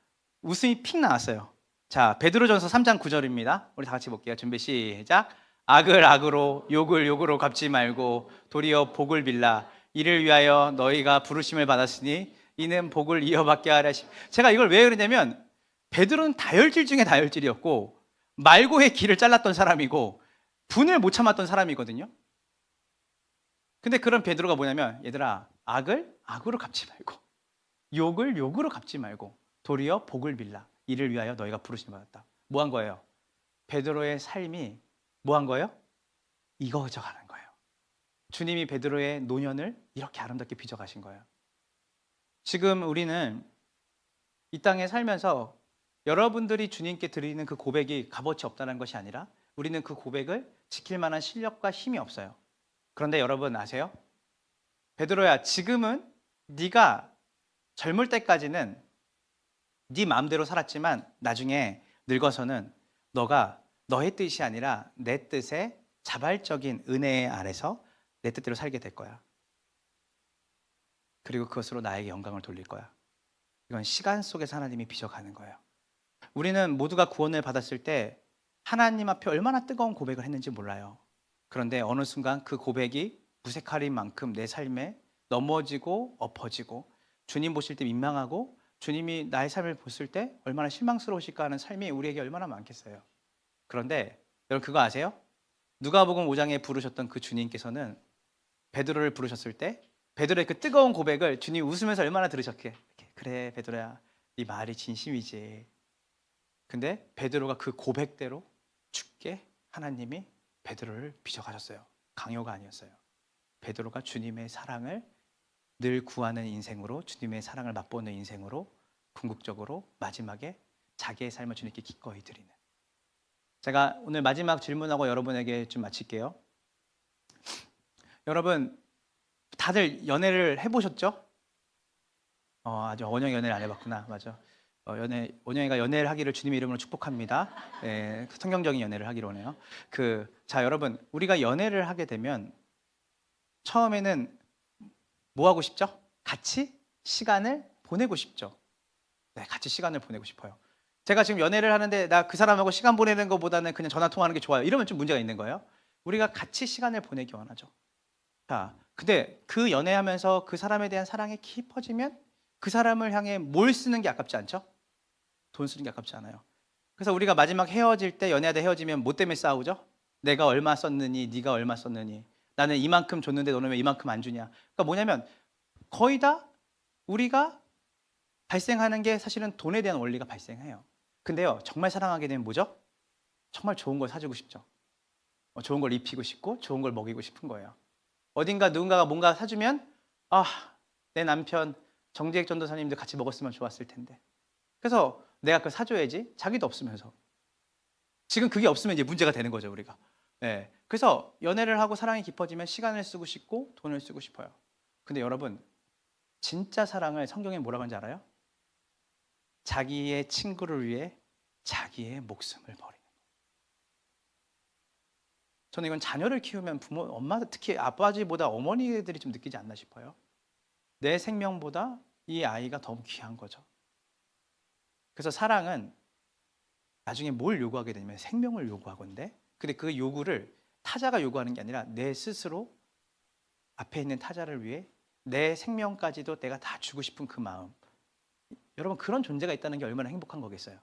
웃음이 픽 나왔어요. 자, 베드로전서 3장 9절입니다. 우리 다 같이 볼게요. 준비 시작. 악을 악으로 욕을 욕으로 갚지 말고 도리어 복을 빌라. 이를 위하여 너희가 부르심을 받았으니 이는 복을 이어받게 하려 하심. 제가 이걸 왜 그러냐면 베드로는 다혈질 중에 다혈질이었고 말고의 길을 잘랐던 사람이고 분을 못 참았던 사람이거든요. 근데 그런 베드로가 뭐냐면 얘들아, 악을 악으로 갚지 말고 욕을 욕으로 갚지 말고 도리어 복을 빌라. 이를 위하여 너희가 부르심을 받았다. 뭐 한 거예요? 베드로의 삶이 뭐 한 거예요? 이거저 가는 거예요. 주님이 베드로의 노년을 이렇게 아름답게 빚어가신 거예요. 지금 우리는 이 땅에 살면서 여러분들이 주님께 드리는 그 고백이 값어치 없다는 것이 아니라 우리는 그 고백을 지킬 만한 실력과 힘이 없어요. 그런데 여러분 아세요? 베드로야, 지금은 네가 젊을 때까지는 네 마음대로 살았지만 나중에 늙어서는 너가 너의 뜻이 아니라 내 뜻에 자발적인 은혜 아래서 내 뜻대로 살게 될 거야. 그리고 그것으로 나에게 영광을 돌릴 거야. 이건 시간 속에서 하나님이 빚어가는 거예요. 우리는 모두가 구원을 받았을 때 하나님 앞에 얼마나 뜨거운 고백을 했는지 몰라요. 그런데 어느 순간 그 고백이 무색할인 만큼 내 삶에 넘어지고 엎어지고 주님 보실 때 민망하고 주님이 나의 삶을 보실 때 얼마나 실망스러우실까 하는 삶이 우리에게 얼마나 많겠어요. 그런데 여러분 그거 아세요? 누가복음 5장에 부르셨던 그 주님께서는 베드로를 부르셨을 때 베드로의 그 뜨거운 고백을 주님이 웃으면서 얼마나 들으셨게. 그래 베드로야, 네 말이 진심이지. 근데 베드로가 그 고백대로 죽게 하나님이 베드로를 빚어가셨어요. 강요가 아니었어요. 베드로가 주님의 사랑을 늘 구하는 인생으로, 주님의 사랑을 맛보는 인생으로 궁극적으로 마지막에 자기의 삶을 주님께 기꺼이 드리는. 제가 오늘 마지막 질문하고 여러분에게 좀 마칠게요. 여러분 다들 연애를 해보셨죠? 아직 원영이 연애를 안 해봤구나. 맞아. 원영이가 연애를 하기를 주님의 이름으로 축복합니다. 성경적인 연애를 하기를 원해요. 자 여러분, 우리가 연애를 하게 되면 처음에는 뭐 하고 싶죠? 같이 시간을 보내고 싶죠. 네, 같이 시간을 보내고 싶어요. 제가 지금 연애를 하는데 나 그 사람하고 시간 보내는 것보다는 그냥 전화 통화하는 게 좋아요. 이러면 좀 문제가 있는 거예요. 우리가 같이 시간을 보내기 원하죠. 자, 근데 그 연애하면서 그 사람에 대한 사랑이 깊어지면 그 사람을 향해 뭘 쓰는 게 아깝지 않죠? 돈 쓰는 게 아깝지 않아요. 그래서 우리가 마지막 헤어질 때, 연애하다 헤어지면 뭐 때문에 싸우죠? 내가 얼마 썼느니, 네가 얼마 썼느니, 나는 이만큼 줬는데 너는 왜 이만큼 안 주냐. 그러니까 뭐냐면 거의 다 우리가 발생하는 게 사실은 돈에 대한 원리가 발생해요. 근데요, 정말 사랑하게 되면 뭐죠? 정말 좋은 걸 사주고 싶죠. 좋은 걸 입히고 싶고 좋은 걸 먹이고 싶은 거예요. 어딘가 누군가가 뭔가 사주면 내 남편 정재익 전도사님도 같이 먹었으면 좋았을 텐데. 그래서 내가 그걸 사줘야지. 자기도 없으면서. 지금 그게 없으면 이제 문제가 되는 거죠, 우리가. 네. 그래서 연애를 하고 사랑이 깊어지면 시간을 쓰고 싶고 돈을 쓰고 싶어요. 근데 여러분, 진짜 사랑을 성경에 뭐라고 하는지 알아요? 자기의 친구를 위해 자기의 목숨을 버리는 거예요. 저는 이건 자녀를 키우면 부모, 엄마, 특히 아버지보다 어머니들이 좀 느끼지 않나 싶어요. 내 생명보다 이 아이가 더 귀한 거죠. 그래서 사랑은 나중에 뭘 요구하게 되냐면 생명을 요구하건데, 근데 그 요구를 타자가 요구하는 게 아니라 내 스스로 앞에 있는 타자를 위해 내 생명까지도 내가 다 주고 싶은 그 마음. 여러분, 그런 존재가 있다는 게 얼마나 행복한 거겠어요.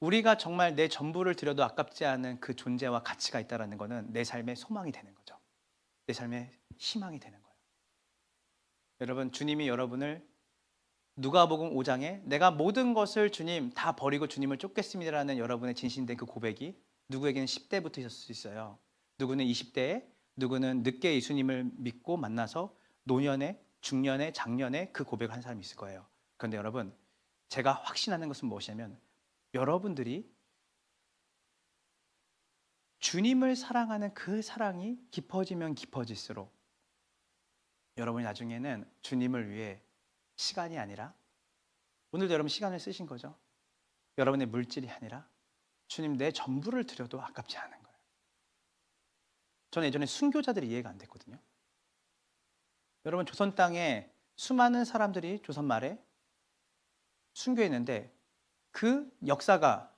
우리가 정말 내 전부를 들여도 아깝지 않은 그 존재와 가치가 있다는 것은 내 삶의 소망이 되는 거죠. 내 삶의 희망이 되는 거예요. 여러분, 주님이 여러분을 누가복음 5장에 내가 모든 것을 주님 다 버리고 주님을 쫓겠습니다라는 여러분의 진심된 그 고백이 누구에게는 10대부터 있을 수 있어요. 누구는 20대에, 누구는 늦게 예수님을 믿고 만나서 노년에, 중년에, 장년에 그 고백을 한 사람이 있을 거예요. 그런데 여러분, 제가 확신하는 것은 무엇이냐면 여러분들이 주님을 사랑하는 그 사랑이 깊어지면 깊어질수록 여러분이 나중에는 주님을 위해 시간이 아니라, 오늘도 여러분 시간을 쓰신 거죠. 여러분의 물질이 아니라 주님 내 전부를 드려도 아깝지 않은 거예요. 저는 예전에 순교자들이 이해가 안 됐거든요. 여러분, 조선 땅에 수많은 사람들이 조선 말에 순교했는데 그 역사가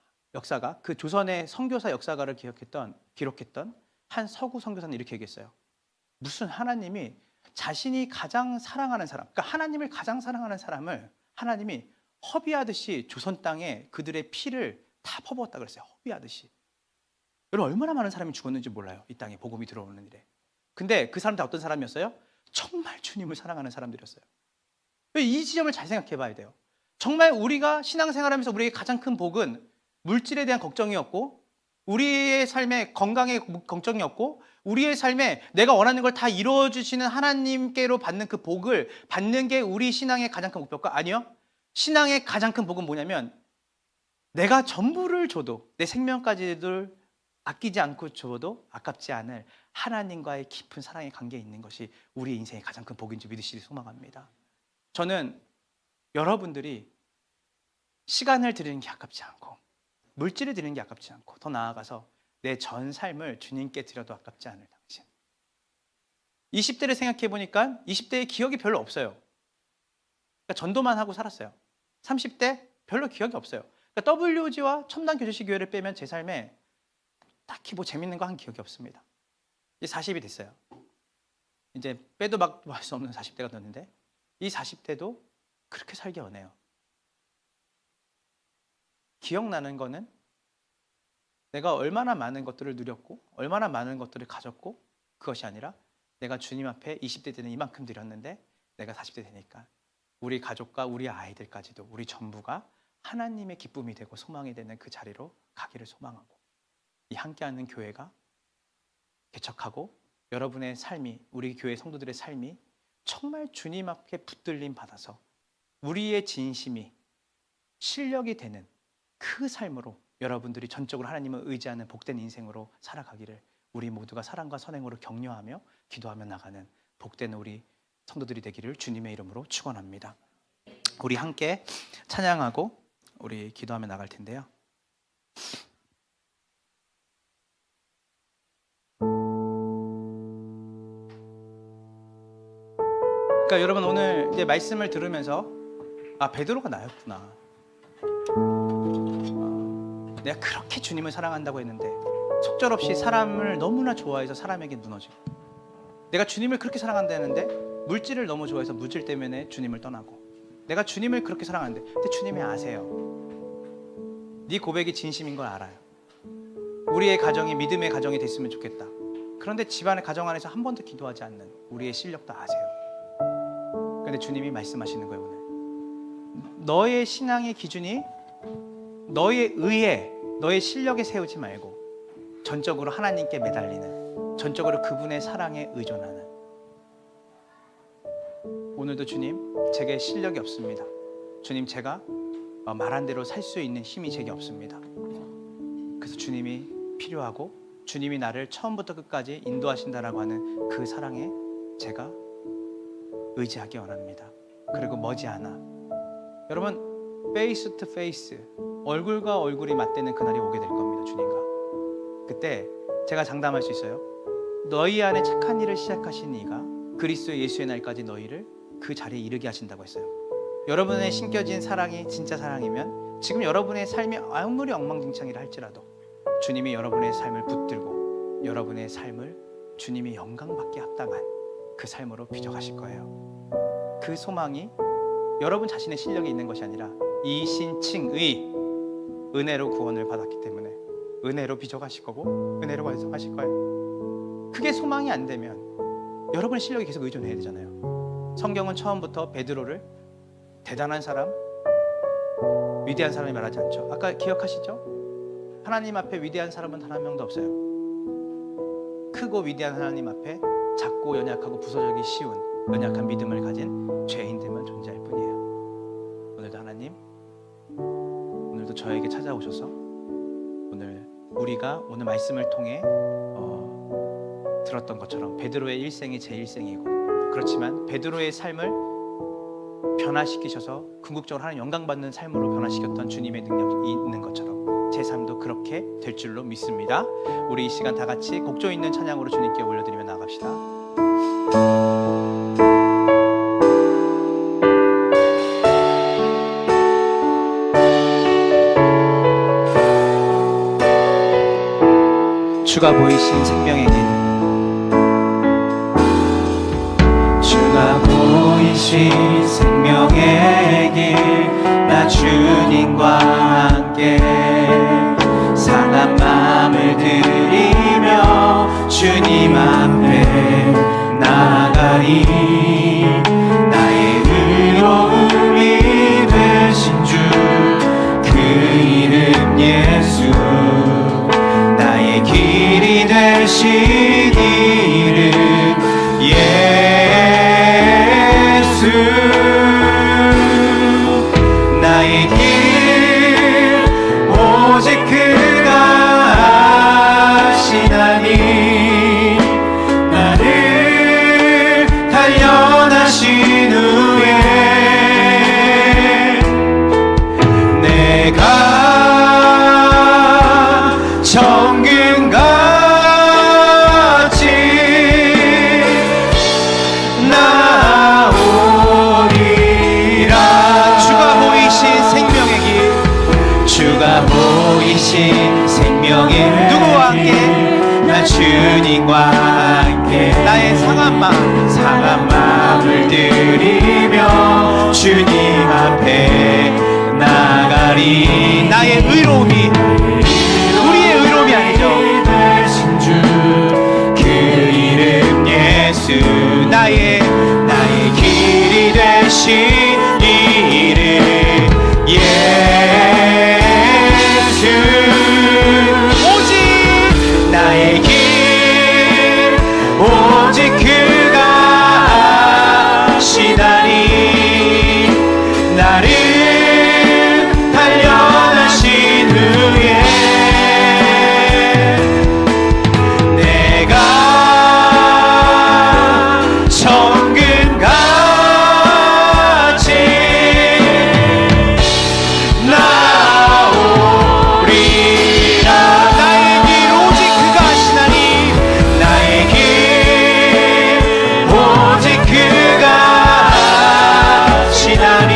그 조선의 선교사 역사가를 기록했던 한 서구 선교사는 이렇게 얘기했어요. 무슨 하나님이 자신이 가장 사랑하는 사람, 그러니까 하나님을 가장 사랑하는 사람을 하나님이 허비하듯이 조선 땅에 그들의 피를 다 퍼부었다 그랬어요. 허비하듯이. 여러분, 얼마나 많은 사람이 죽었는지 몰라요. 이 땅에 복음이 들어오는 일에. 근데 그 사람들 어떤 사람이었어요? 정말 주님을 사랑하는 사람들이었어요. 이 지점을 잘 생각해 봐야 돼요. 정말 우리가 신앙생활하면서 우리의 가장 큰 복은 물질에 대한 걱정이었고, 우리의 삶에 건강에 걱정이었고, 우리의 삶에 내가 원하는 걸 다 이루어주시는 하나님께로 받는 그 복을 받는 게 우리 신앙의 가장 큰 목표가 아니요. 신앙의 가장 큰 복은 뭐냐면 내가 전부를 줘도 내 생명까지도 아끼지 않고 줘도 아깝지 않을 하나님과의 깊은 사랑의 관계에 있는 것이 우리의 인생의 가장 큰 복인 줄 믿으시길 소망합니다. 저는 여러분들이 시간을 드리는 게 아깝지 않고 물질을 드리는 게 아깝지 않고 더 나아가서 내 전 삶을 주님께 드려도 아깝지 않을 당신. 20대를 생각해 보니까 20대의 기억이 별로 없어요. 그러니까 전도만 하고 살았어요. 30대 별로 기억이 없어요. 그러니까 WG와 첨단 교제식 교회를 빼면 제 삶에 딱히 뭐 재밌는 거 한 기억이 없습니다. 이제 40이 됐어요. 이제 빼도 박도 할 수 없는 40대가 됐는데 이 40대도 그렇게 살기 원해요. 기억나는 거는 내가 얼마나 많은 것들을 누렸고 얼마나 많은 것들을 가졌고 그것이 아니라 내가 주님 앞에 20대 때는 이만큼 드렸는데 내가 40대 되니까 우리 가족과 우리 아이들까지도 우리 전부가 하나님의 기쁨이 되고 소망이 되는 그 자리로 가기를 소망하고 이 함께하는 교회가 개척하고 여러분의 삶이 우리 교회 성도들의 삶이 정말 주님 앞에 붙들림 받아서 우리의 진심이 실력이 되는 그 삶으로 여러분들이 전적으로 하나님을 의지하는 복된 인생으로 살아가기를 우리 모두가 사랑과 선행으로 격려하며 기도하며 나가는 복된 우리 성도들이 되기를 주님의 이름으로 축원합니다. 우리 함께 찬양하고 우리 기도하며 나갈 텐데요. 그러니까 여러분 오늘 이제 말씀을 들으면서 베드로가 나였구나. 내가 그렇게 주님을 사랑한다고 했는데 속절없이 사람을 너무나 좋아해서 사람에게 무너지고 내가 주님을 그렇게 사랑한다 했는데 물질을 너무 좋아해서 물질 때문에 주님을 떠나고 내가 주님을 그렇게 사랑하는데 근데 주님이 아세요. 네 고백이 진심인 걸 알아요. 우리의 가정이 믿음의 가정이 됐으면 좋겠다. 그런데 집안의 가정 안에서 한 번도 기도하지 않는 우리의 실력도 아세요. 그런데 주님이 말씀하시는 거예요. 오늘 너의 신앙의 기준이 너의 의에 너의 실력에 세우지 말고 전적으로 하나님께 매달리는 전적으로 그분의 사랑에 의존하는 오늘도 주님 제게 실력이 없습니다. 주님 제가 말한 대로 살 수 있는 힘이 제게 없습니다. 그래서 주님이 필요하고 주님이 나를 처음부터 끝까지 인도하신다라고 하는 그 사랑에 제가 의지하기 원합니다. 그리고 머지않아 여러분 페이스 투 페이스 얼굴과 얼굴이 맞대는 그날이 오게 될 겁니다. 주님과 그때 제가 장담할 수 있어요. 너희 안에 착한 일을 시작하신 이가 그리스도 예수의 날까지 너희를 그 자리에 이르게 하신다고 했어요. 여러분의 심겨진 사랑이 진짜 사랑이면 지금 여러분의 삶이 아무리 엉망진창이라 할지라도 주님이 여러분의 삶을 붙들고 여러분의 삶을 주님이 영광받게 합당한 그 삶으로 빚어가실 거예요. 그 소망이 여러분 자신의 실력이 있는 것이 아니라 이신칭의 은혜로 구원을 받았기 때문에 은혜로 빚어가실 거고 은혜로 완성하실 거예요. 그게 소망이 안 되면 여러분의 실력에 계속 의존해야 되잖아요. 성경은 처음부터 베드로를 대단한 사람, 위대한 사람이 말하지 않죠. 아까 기억하시죠? 하나님 앞에 위대한 사람은 단 한 명도 없어요. 크고 위대한 하나님 앞에 작고 연약하고 부서지기 쉬운 연약한 믿음을 가진 죄인들만 존재할 뿐이에요. 오늘도 하나님, 오늘도 저에게 찾아오셔서 오늘 우리가 오늘 말씀을 통해 들었던 것처럼 베드로의 일생이 제 일생이고 그렇지만 베드로의 삶을 변화시키셔서 궁극적으로 하나님 영광받는 삶으로 변화시켰던 주님의 능력이 있는 것처럼 제 제 삶도 그렇게 될 줄로 믿습니다. 우리 이 시간 다 같이 곡조 있는 찬양으로 주님께 올려드리며 나갑시다. 주가 보이신 생명의 길, 주가 보이신 생명의 길, 나 주님과 함께 상한 마음을 들이며 주님 앞에 나아가리. 나의 의로움이 되신 주, 그 이름 예수, 나의 길이 되신 이름 예수. 나의 길 오직 그가 아시나니. 나를 단련하신 후에 내가 정금같이 나오리라. 주가 보이신 생명의 길, 주가 보이신 생명의 누구와 함께? 나 주님과 함께 나의 상한 마음을 들이며 주님 앞에 나가리. 나의 의로움이 우리의 의로움이 아니죠. 그 이름 예수, 나의 길이 되신 이름 예수. 오직 나의 길 오직 그가 아시나니. 나를 단련하신 후에 내가 정금같이 나오리라. 나의 길 오직 그가 아시나니. 나의 길 오직 그가 아시나니.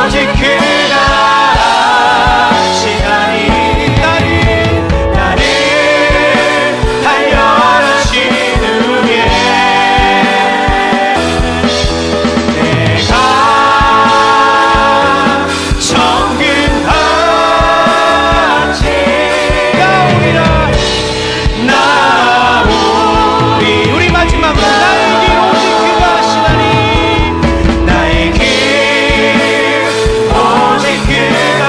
오직 그가 시간이 나를 달려하신 후에 내가 정금같이 나오리. 우리 마지막으로 나에게 오직 그가 시나니 나의 길 오직 그가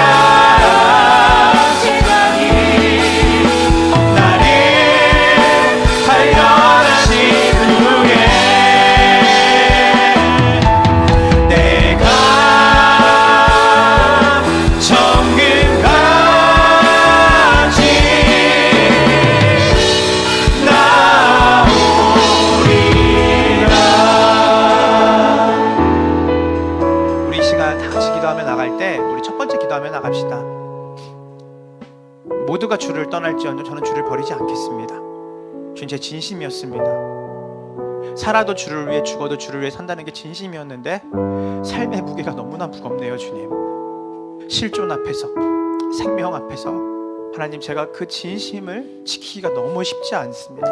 시나니 나를 달려하신 후에 내가 정금같이 나오리라. 우리 이 시간 다 같이 기도하며 나갈 때 우리 첫 번째 기도하며 나갑시다. 모두가 주를 떠날지언정 저는 주를 버리지 않겠습니다. 주님, 제 진심이었습니다. 살아도 주를 위해 죽어도 주를 위해 산다는 게 진심이었는데 삶의 무게가 너무나 무겁네요. 주님, 실존 앞에서 생명 앞에서 하나님, 제가 그 진심을 지키기가 너무 쉽지 않습니다.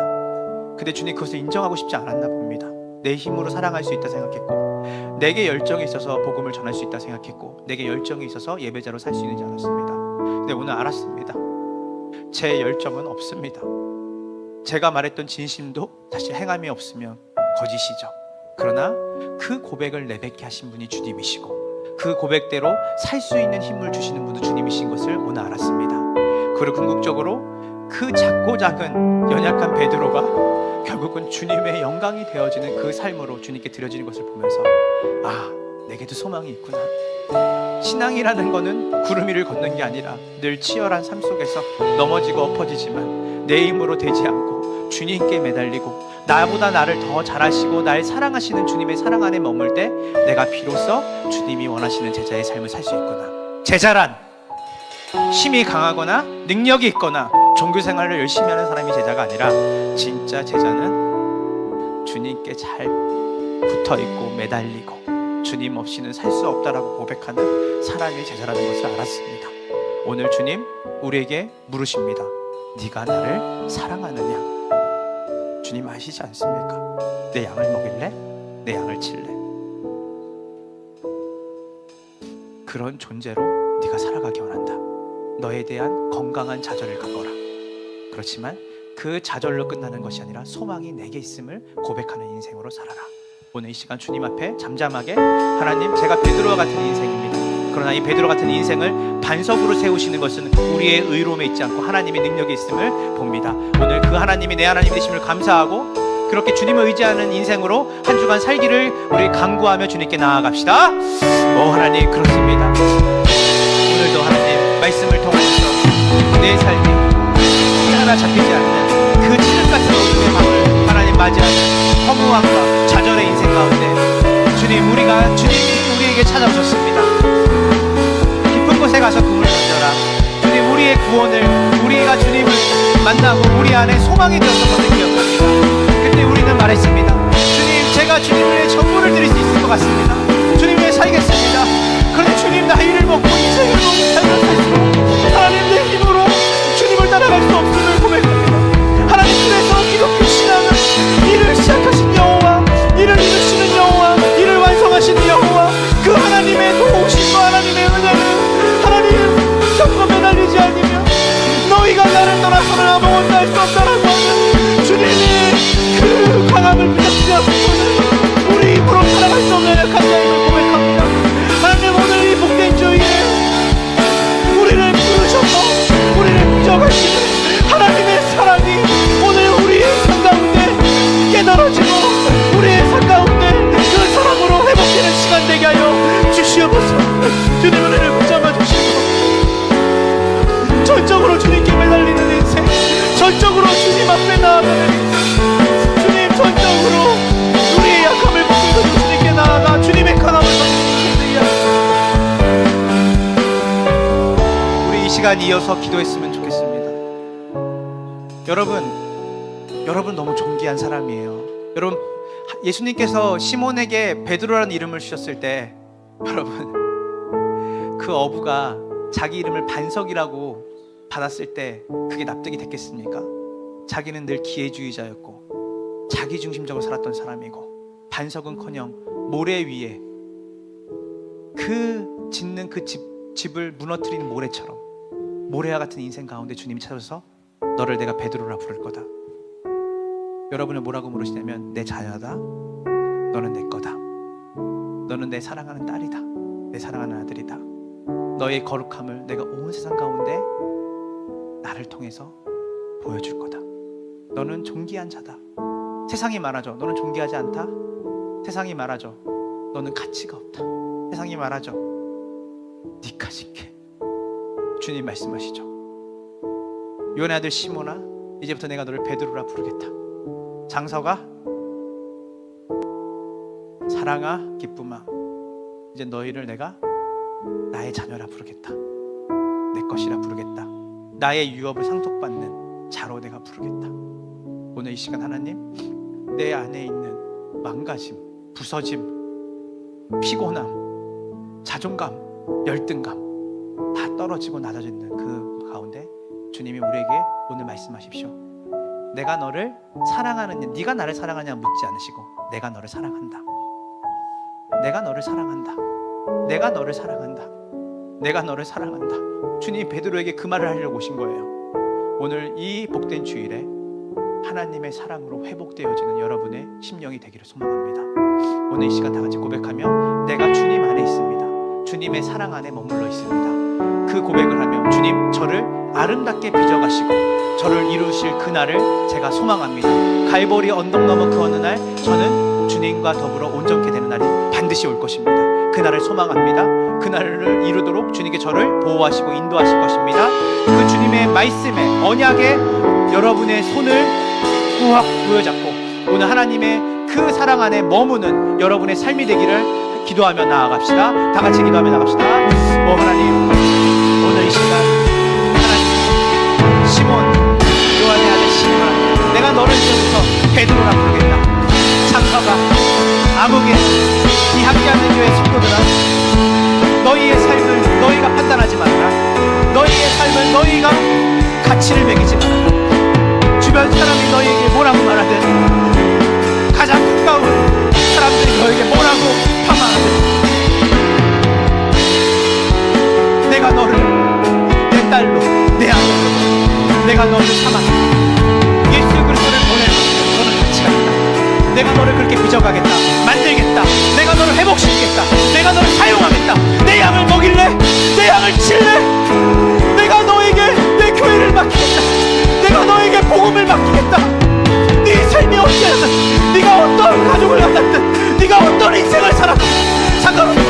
근데 주님, 그것을 인정하고 싶지 않았나 봅니다. 내 힘으로 사랑할 수 있다 생각했고, 내게 열정이 있어서 복음을 전할 수 있다 생각했고, 내게 열정이 있어서 예배자로 살 수 있는지 알았습니다. 근데 오늘 알았습니다. 제 열정은 없습니다. 제가 말했던 진심도 사실 행함이 없으면 거짓이죠. 그러나 그 고백을 내뱉게 하신 분이 주님이시고, 그 고백대로 살 수 있는 힘을 주시는 분도 주님이신 것을 오늘 알았습니다. 그리고 궁극적으로 그 작고 작은 연약한 베드로가 결국은 주님의 영광이 되어지는 그 삶으로 주님께 드려지는 것을 보면서, 아, 내게도 소망이 있구나. 신앙이라는 거는 구름 위를 걷는 게 아니라 늘 치열한 삶 속에서 넘어지고 엎어지지만 내 힘으로 되지 않고 주님께 매달리고, 나보다 나를 더 잘하시고 날 사랑하시는 주님의 사랑 안에 머물 때 내가 비로소 주님이 원하시는 제자의 삶을 살 수 있구나. 제자란 힘이 강하거나 능력이 있거나 종교 생활을 열심히 하는 사람이 제자가 아니라, 진짜 제자는 주님께 잘 붙어있고 매달리고 주님 없이는 살 수 없다라고 고백하는 사람이 제자라는 것을 알았습니다. 오늘 주님 우리에게 물으십니다. 네가 나를 사랑하느냐? 주님 아시지 않습니까? 내 양을 먹일래? 내 양을 칠래? 그런 존재로 네가 살아가기 원한다. 너에 대한 건강한 좌절을 갖거라. 그렇지만 그 좌절로 끝나는 것이 아니라 소망이 내게 있음을 고백하는 인생으로 살아라. 오늘 이 시간 주님 앞에 잠잠하게, 하나님, 제가 베드로와 같은 인생입니다. 그러나 이 베드로 같은 인생을 반석으로 세우시는 것은 우리의 의로움에 있지 않고 하나님의 능력에 있음을 봅니다. 오늘 그 하나님이 내 하나님 되심을 감사하고 그렇게 주님을 의지하는 인생으로 한 주간 살기를 우리 간구하며 주님께 나아갑시다. 오 하나님, 그렇습니다. 오늘도 하나님 말씀을 통해서 내 삶이 피 하나 잡히지 않는 그 칠흑 같은 어둠의 밤을 하나님 맞이하는 허무함과 좌절의 인생 가운데 주님이 우리에게 찾아오셨습니다. 깊은 곳에 가서 금을 던져라. 주님, 우리의 구원을, 우리가 주님을 만나고 우리 안에 소망이 되었던 것을 기억합니다. 그때 우리는 말했습니다. 주님, 제가 주님 위해 전부를 드릴 수 있을 것 같습니다. 주님 위해 살겠습니다. 그런데 주님, 나이를 먹고 인생을 너무 살면서 하나님 내 힘으로 주님을 따라갈 수 없음을 고백합니다. 하나님, 그래서 기독교 신앙은 일을 시작하신 여호와, 일을 이루시는 여호와, 일을 완성하시는 여호와, 그 하나님의 도우심과 하나님의 은혜는 하나님 붙잡고 매달리지 않으면 너희가 나를 떠나서는 아무것도 할 수 없다라고 하는 주님이 그 강함을 붙잡지 않고는 우리 힘으로 살아갈 수 없는 약한 자임을 고백합니다. 하나님, 오늘 이 복된 주일에 우리를 부르셔서 우리를 부정하시는 하나님의 사랑이 오늘 우리의 삶 가운데 깨달아지고 우리의 삶 가운데 그 사랑으로 회복되는 시간 되게 하여 주시옵소서. 주님 은혜를 붙잡아 주시고 전적으로 주님께 매달리는 인생, 전적으로 주님 앞에 나아가는 인생, 주님 전적으로 우리의 약함을 붙들고 주님께 나아가 주님의 강함을 받는 우리 이 시간 이어서 기도했으면 좋겠습니다. 여러분 너무 존귀한 사람이에요. 여러분, 예수님께서 시몬에게 베드로라는 이름을 주셨을 때 여러분 그 어부가 자기 이름을 반석이라고 받았을 때 그게 납득이 됐겠습니까? 자기는 늘 기회주의자였고 자기중심적으로 살았던 사람이고, 반석은커녕 모래 위에 그 짓는 그 집을 무너뜨리는 모래처럼, 모래와 같은 인생 가운데 주님이 찾아서 너를 내가 베드로라 부를 거다. 여러분은 뭐라고 물으시냐면, 내 자녀다, 너는 내 거다, 너는 내 사랑하는 딸이다, 내 사랑하는 아들이다, 너의 거룩함을 내가 온 세상 가운데 나를 통해서 보여줄 거다. 너는 존귀한 자다. 세상이 말하죠, 너는 존귀하지 않다. 세상이 말하죠, 너는 가치가 없다. 세상이 말하죠, 네가 짓게. 주님 말씀하시죠, 요한의 아들 시몬아, 이제부터 내가 너를 베드로라 부르겠다. 장서가, 사랑아, 기쁨아, 이제 너희를 내가 나의 자녀라 부르겠다. 내 것이라 부르겠다. 나의 유업을 상속받는 자로 내가 부르겠다. 오늘 이 시간 하나님, 내 안에 있는 망가짐, 부서짐, 피곤함, 자존감, 열등감 다 떨어지고 낮아지는 그 가운데 주님이 우리에게 오늘 말씀하십시오. 내가 너를 사랑하느냐, 네가 나를 사랑하냐 묻지 않으시고, 내가 너를 사랑한다. 내가 너를 사랑한다. 내가 너를 사랑한다. 내가 너를 사랑한다. 주님이 베드로에게 그 말을 하려고 오신 거예요. 오늘 이 복된 주일에 하나님의 사랑으로 회복되어지는 여러분의 심령이 되기를 소망합니다. 오늘 이 시간 다 같이 고백하며, 내가 주님 안에 있습니다, 주님의 사랑 안에 머물러 있습니다. 그 고백을 하며 주님 저를 아름답게 빚어가시고 저를 이루실 그날을 제가 소망합니다. 갈보리 언덕 넘어 그 어느 날 저는 주님과 더불어 온전케 되는 날이 반드시 올 것입니다. 그날을 소망합니다. 그날을 이루도록 주님께 저를 보호하시고 인도하실 것입니다. 그 주님의 말씀에, 언약에 여러분의 손을 꽉 부여잡고 오늘 하나님의 그 사랑 안에 머무는 여러분의 삶이 되기를 기도하며 나아갑시다. 다 같이 기도하며 나갑시다. 오 하나님, 오늘 이 시간 하나님, 시몬, 요한의 아들 시몬아, 내가 너를 이제부터 베드로라 부르겠다. 장서가, 아무개, 이 함께하는 교회 성도들아, 너희의 삶을 너희가 판단하지 말라. 너희의 삶을 너희가 가치를 매기지 말라. 주변 사람이 너희에게 뭐라고 말하든, 가장 가까운 사람들이 너에게 뭐라고 폄하하든, 내가 너를 내 딸로, 내 아들로 내가 너를 삼았다. 예수 그리스도를 보내서 너는 가치가 있다. 내가 너를 그렇게 빚어가겠다, 만들겠다. 내가 너를 회복시키겠다. 내가 너를 사용하겠다. 내 양을 먹일래? 내 양을 칠래? 내가 너에게 내 교회를 맡기겠다. 내가 너에게 복음을 맡기겠다. 네 삶이 어찌하든, 네가 어떤 가족을 만났든, 네가 어떤 인생을 살았든 상관없어.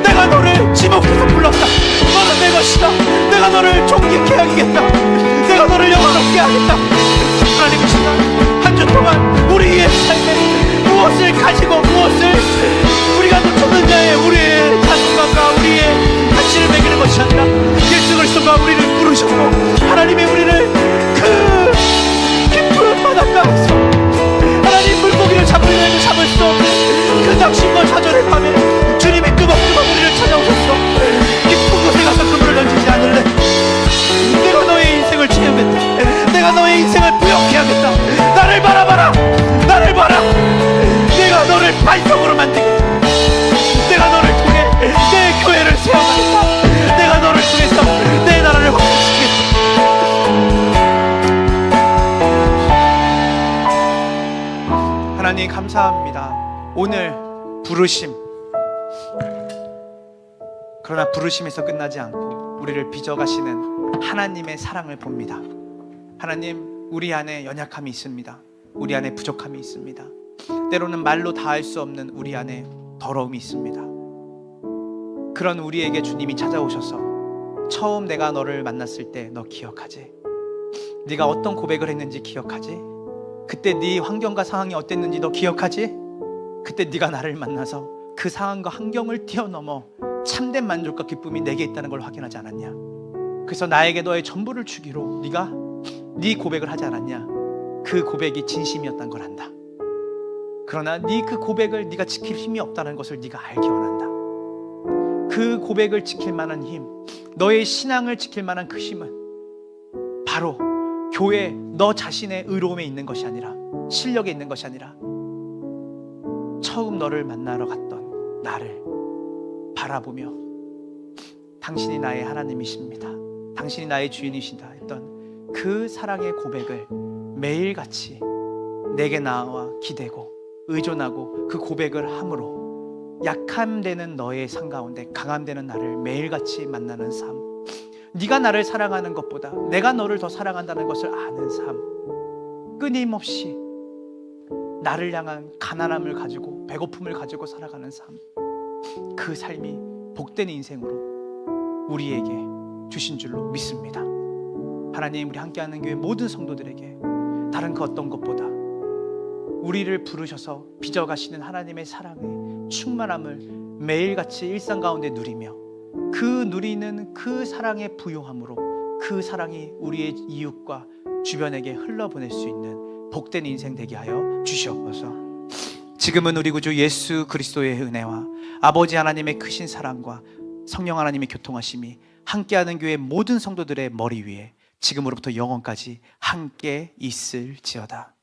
내가 너를 지목해서 불렀다. 너는 내 것이다. 내가 너를 존귀케 하겠다. 내가 너를 영원롭게 하겠다. 하나님, 이 시간 한 주 동안 우리의 삶에 무엇을 가지고 무엇을 우리가 놓쳤느냐에 우리의 자존감과 우리의 가치를 매기는 것이 아니라 예수 그리스도가 우리를 부르셨고 하나님의 우리를 그 깊은 바닷가에서 하나님 물고기를 잡으려고 잡을 수 없는 그 당신과 좌절의 밤에 주님이 뚜벅뚜벅 우리를 찾아오셨어. 깊은 곳에 가서 그물을 던지지 않을래? 내가 너의 인생을 채우겠다. 내가 너의 인생을 부욕해 하겠다. 나를 바라봐라. 나를 봐라. 내가 너를 반석으로 만들겠다. 내가 너를 통해 내 교회를 세워가겠다. 내가 너를 통해서 내 나라를 확장시키겠다. 하나님 감사합니다. 오늘 부르심, 그러나 부르심에서 끝나지 않고 우리를 빚어가시는 하나님의 사랑을 봅니다. 하나님, 우리 안에 연약함이 있습니다. 우리 안에 부족함이 있습니다. 때로는 말로 다할 수 없는 우리 안에 더러움이 있습니다. 그런 우리에게 주님이 찾아오셔서 처음 내가 너를 만났을 때 너 기억하지? 네가 어떤 고백을 했는지 기억하지? 그때 네 환경과 상황이 어땠는지 너 기억하지? 그때 네가 나를 만나서 그 상황과 환경을 뛰어넘어 참된 만족과 기쁨이 내게 있다는 걸 확인하지 않았냐? 그래서 나에게 너의 전부를 주기로 네가 네 고백을 하지 않았냐? 그 고백이 진심이었다는 걸 안다. 그러나 네 그 고백을 네가 지킬 힘이 없다는 것을 네가 알기 원한다. 그 고백을 지킬 만한 힘, 너의 신앙을 지킬 만한 그 힘은 바로 교회 너 자신의 의로움에 있는 것이 아니라, 실력에 있는 것이 아니라, 처음 너를 만나러 갔던 나를 바라보며 당신이 나의 하나님이십니다, 당신이 나의 주인이시다 했던 그 사랑의 고백을 매일같이 내게 나와 기대고 의존하고 그 고백을 함으로 약함되는 너의 삶 가운데 강함되는 나를 매일같이 만나는 삶, 네가 나를 사랑하는 것보다 내가 너를 더 사랑한다는 것을 아는 삶, 끊임없이 나를 향한 가난함을 가지고 배고픔을 가지고 살아가는 삶, 그 삶이 복된 인생으로 우리에게 주신 줄로 믿습니다. 하나님, 우리 함께하는 교회 모든 성도들에게 다른 그 어떤 것보다 우리를 부르셔서 빚어가시는 하나님의 사랑의 충만함을 매일같이 일상 가운데 누리며 그 누리는 그 사랑의 부요함으로 그 사랑이 우리의 이웃과 주변에게 흘러보낼 수 있는 복된 인생 되게 하여 주시옵소서. 지금은 우리 구주 예수 그리스도의 은혜와 아버지 하나님의 크신 사랑과 성령 하나님의 교통하심이 함께하는 교회 모든 성도들의 머리 위에 지금으로부터 영원까지 함께 있을지어다.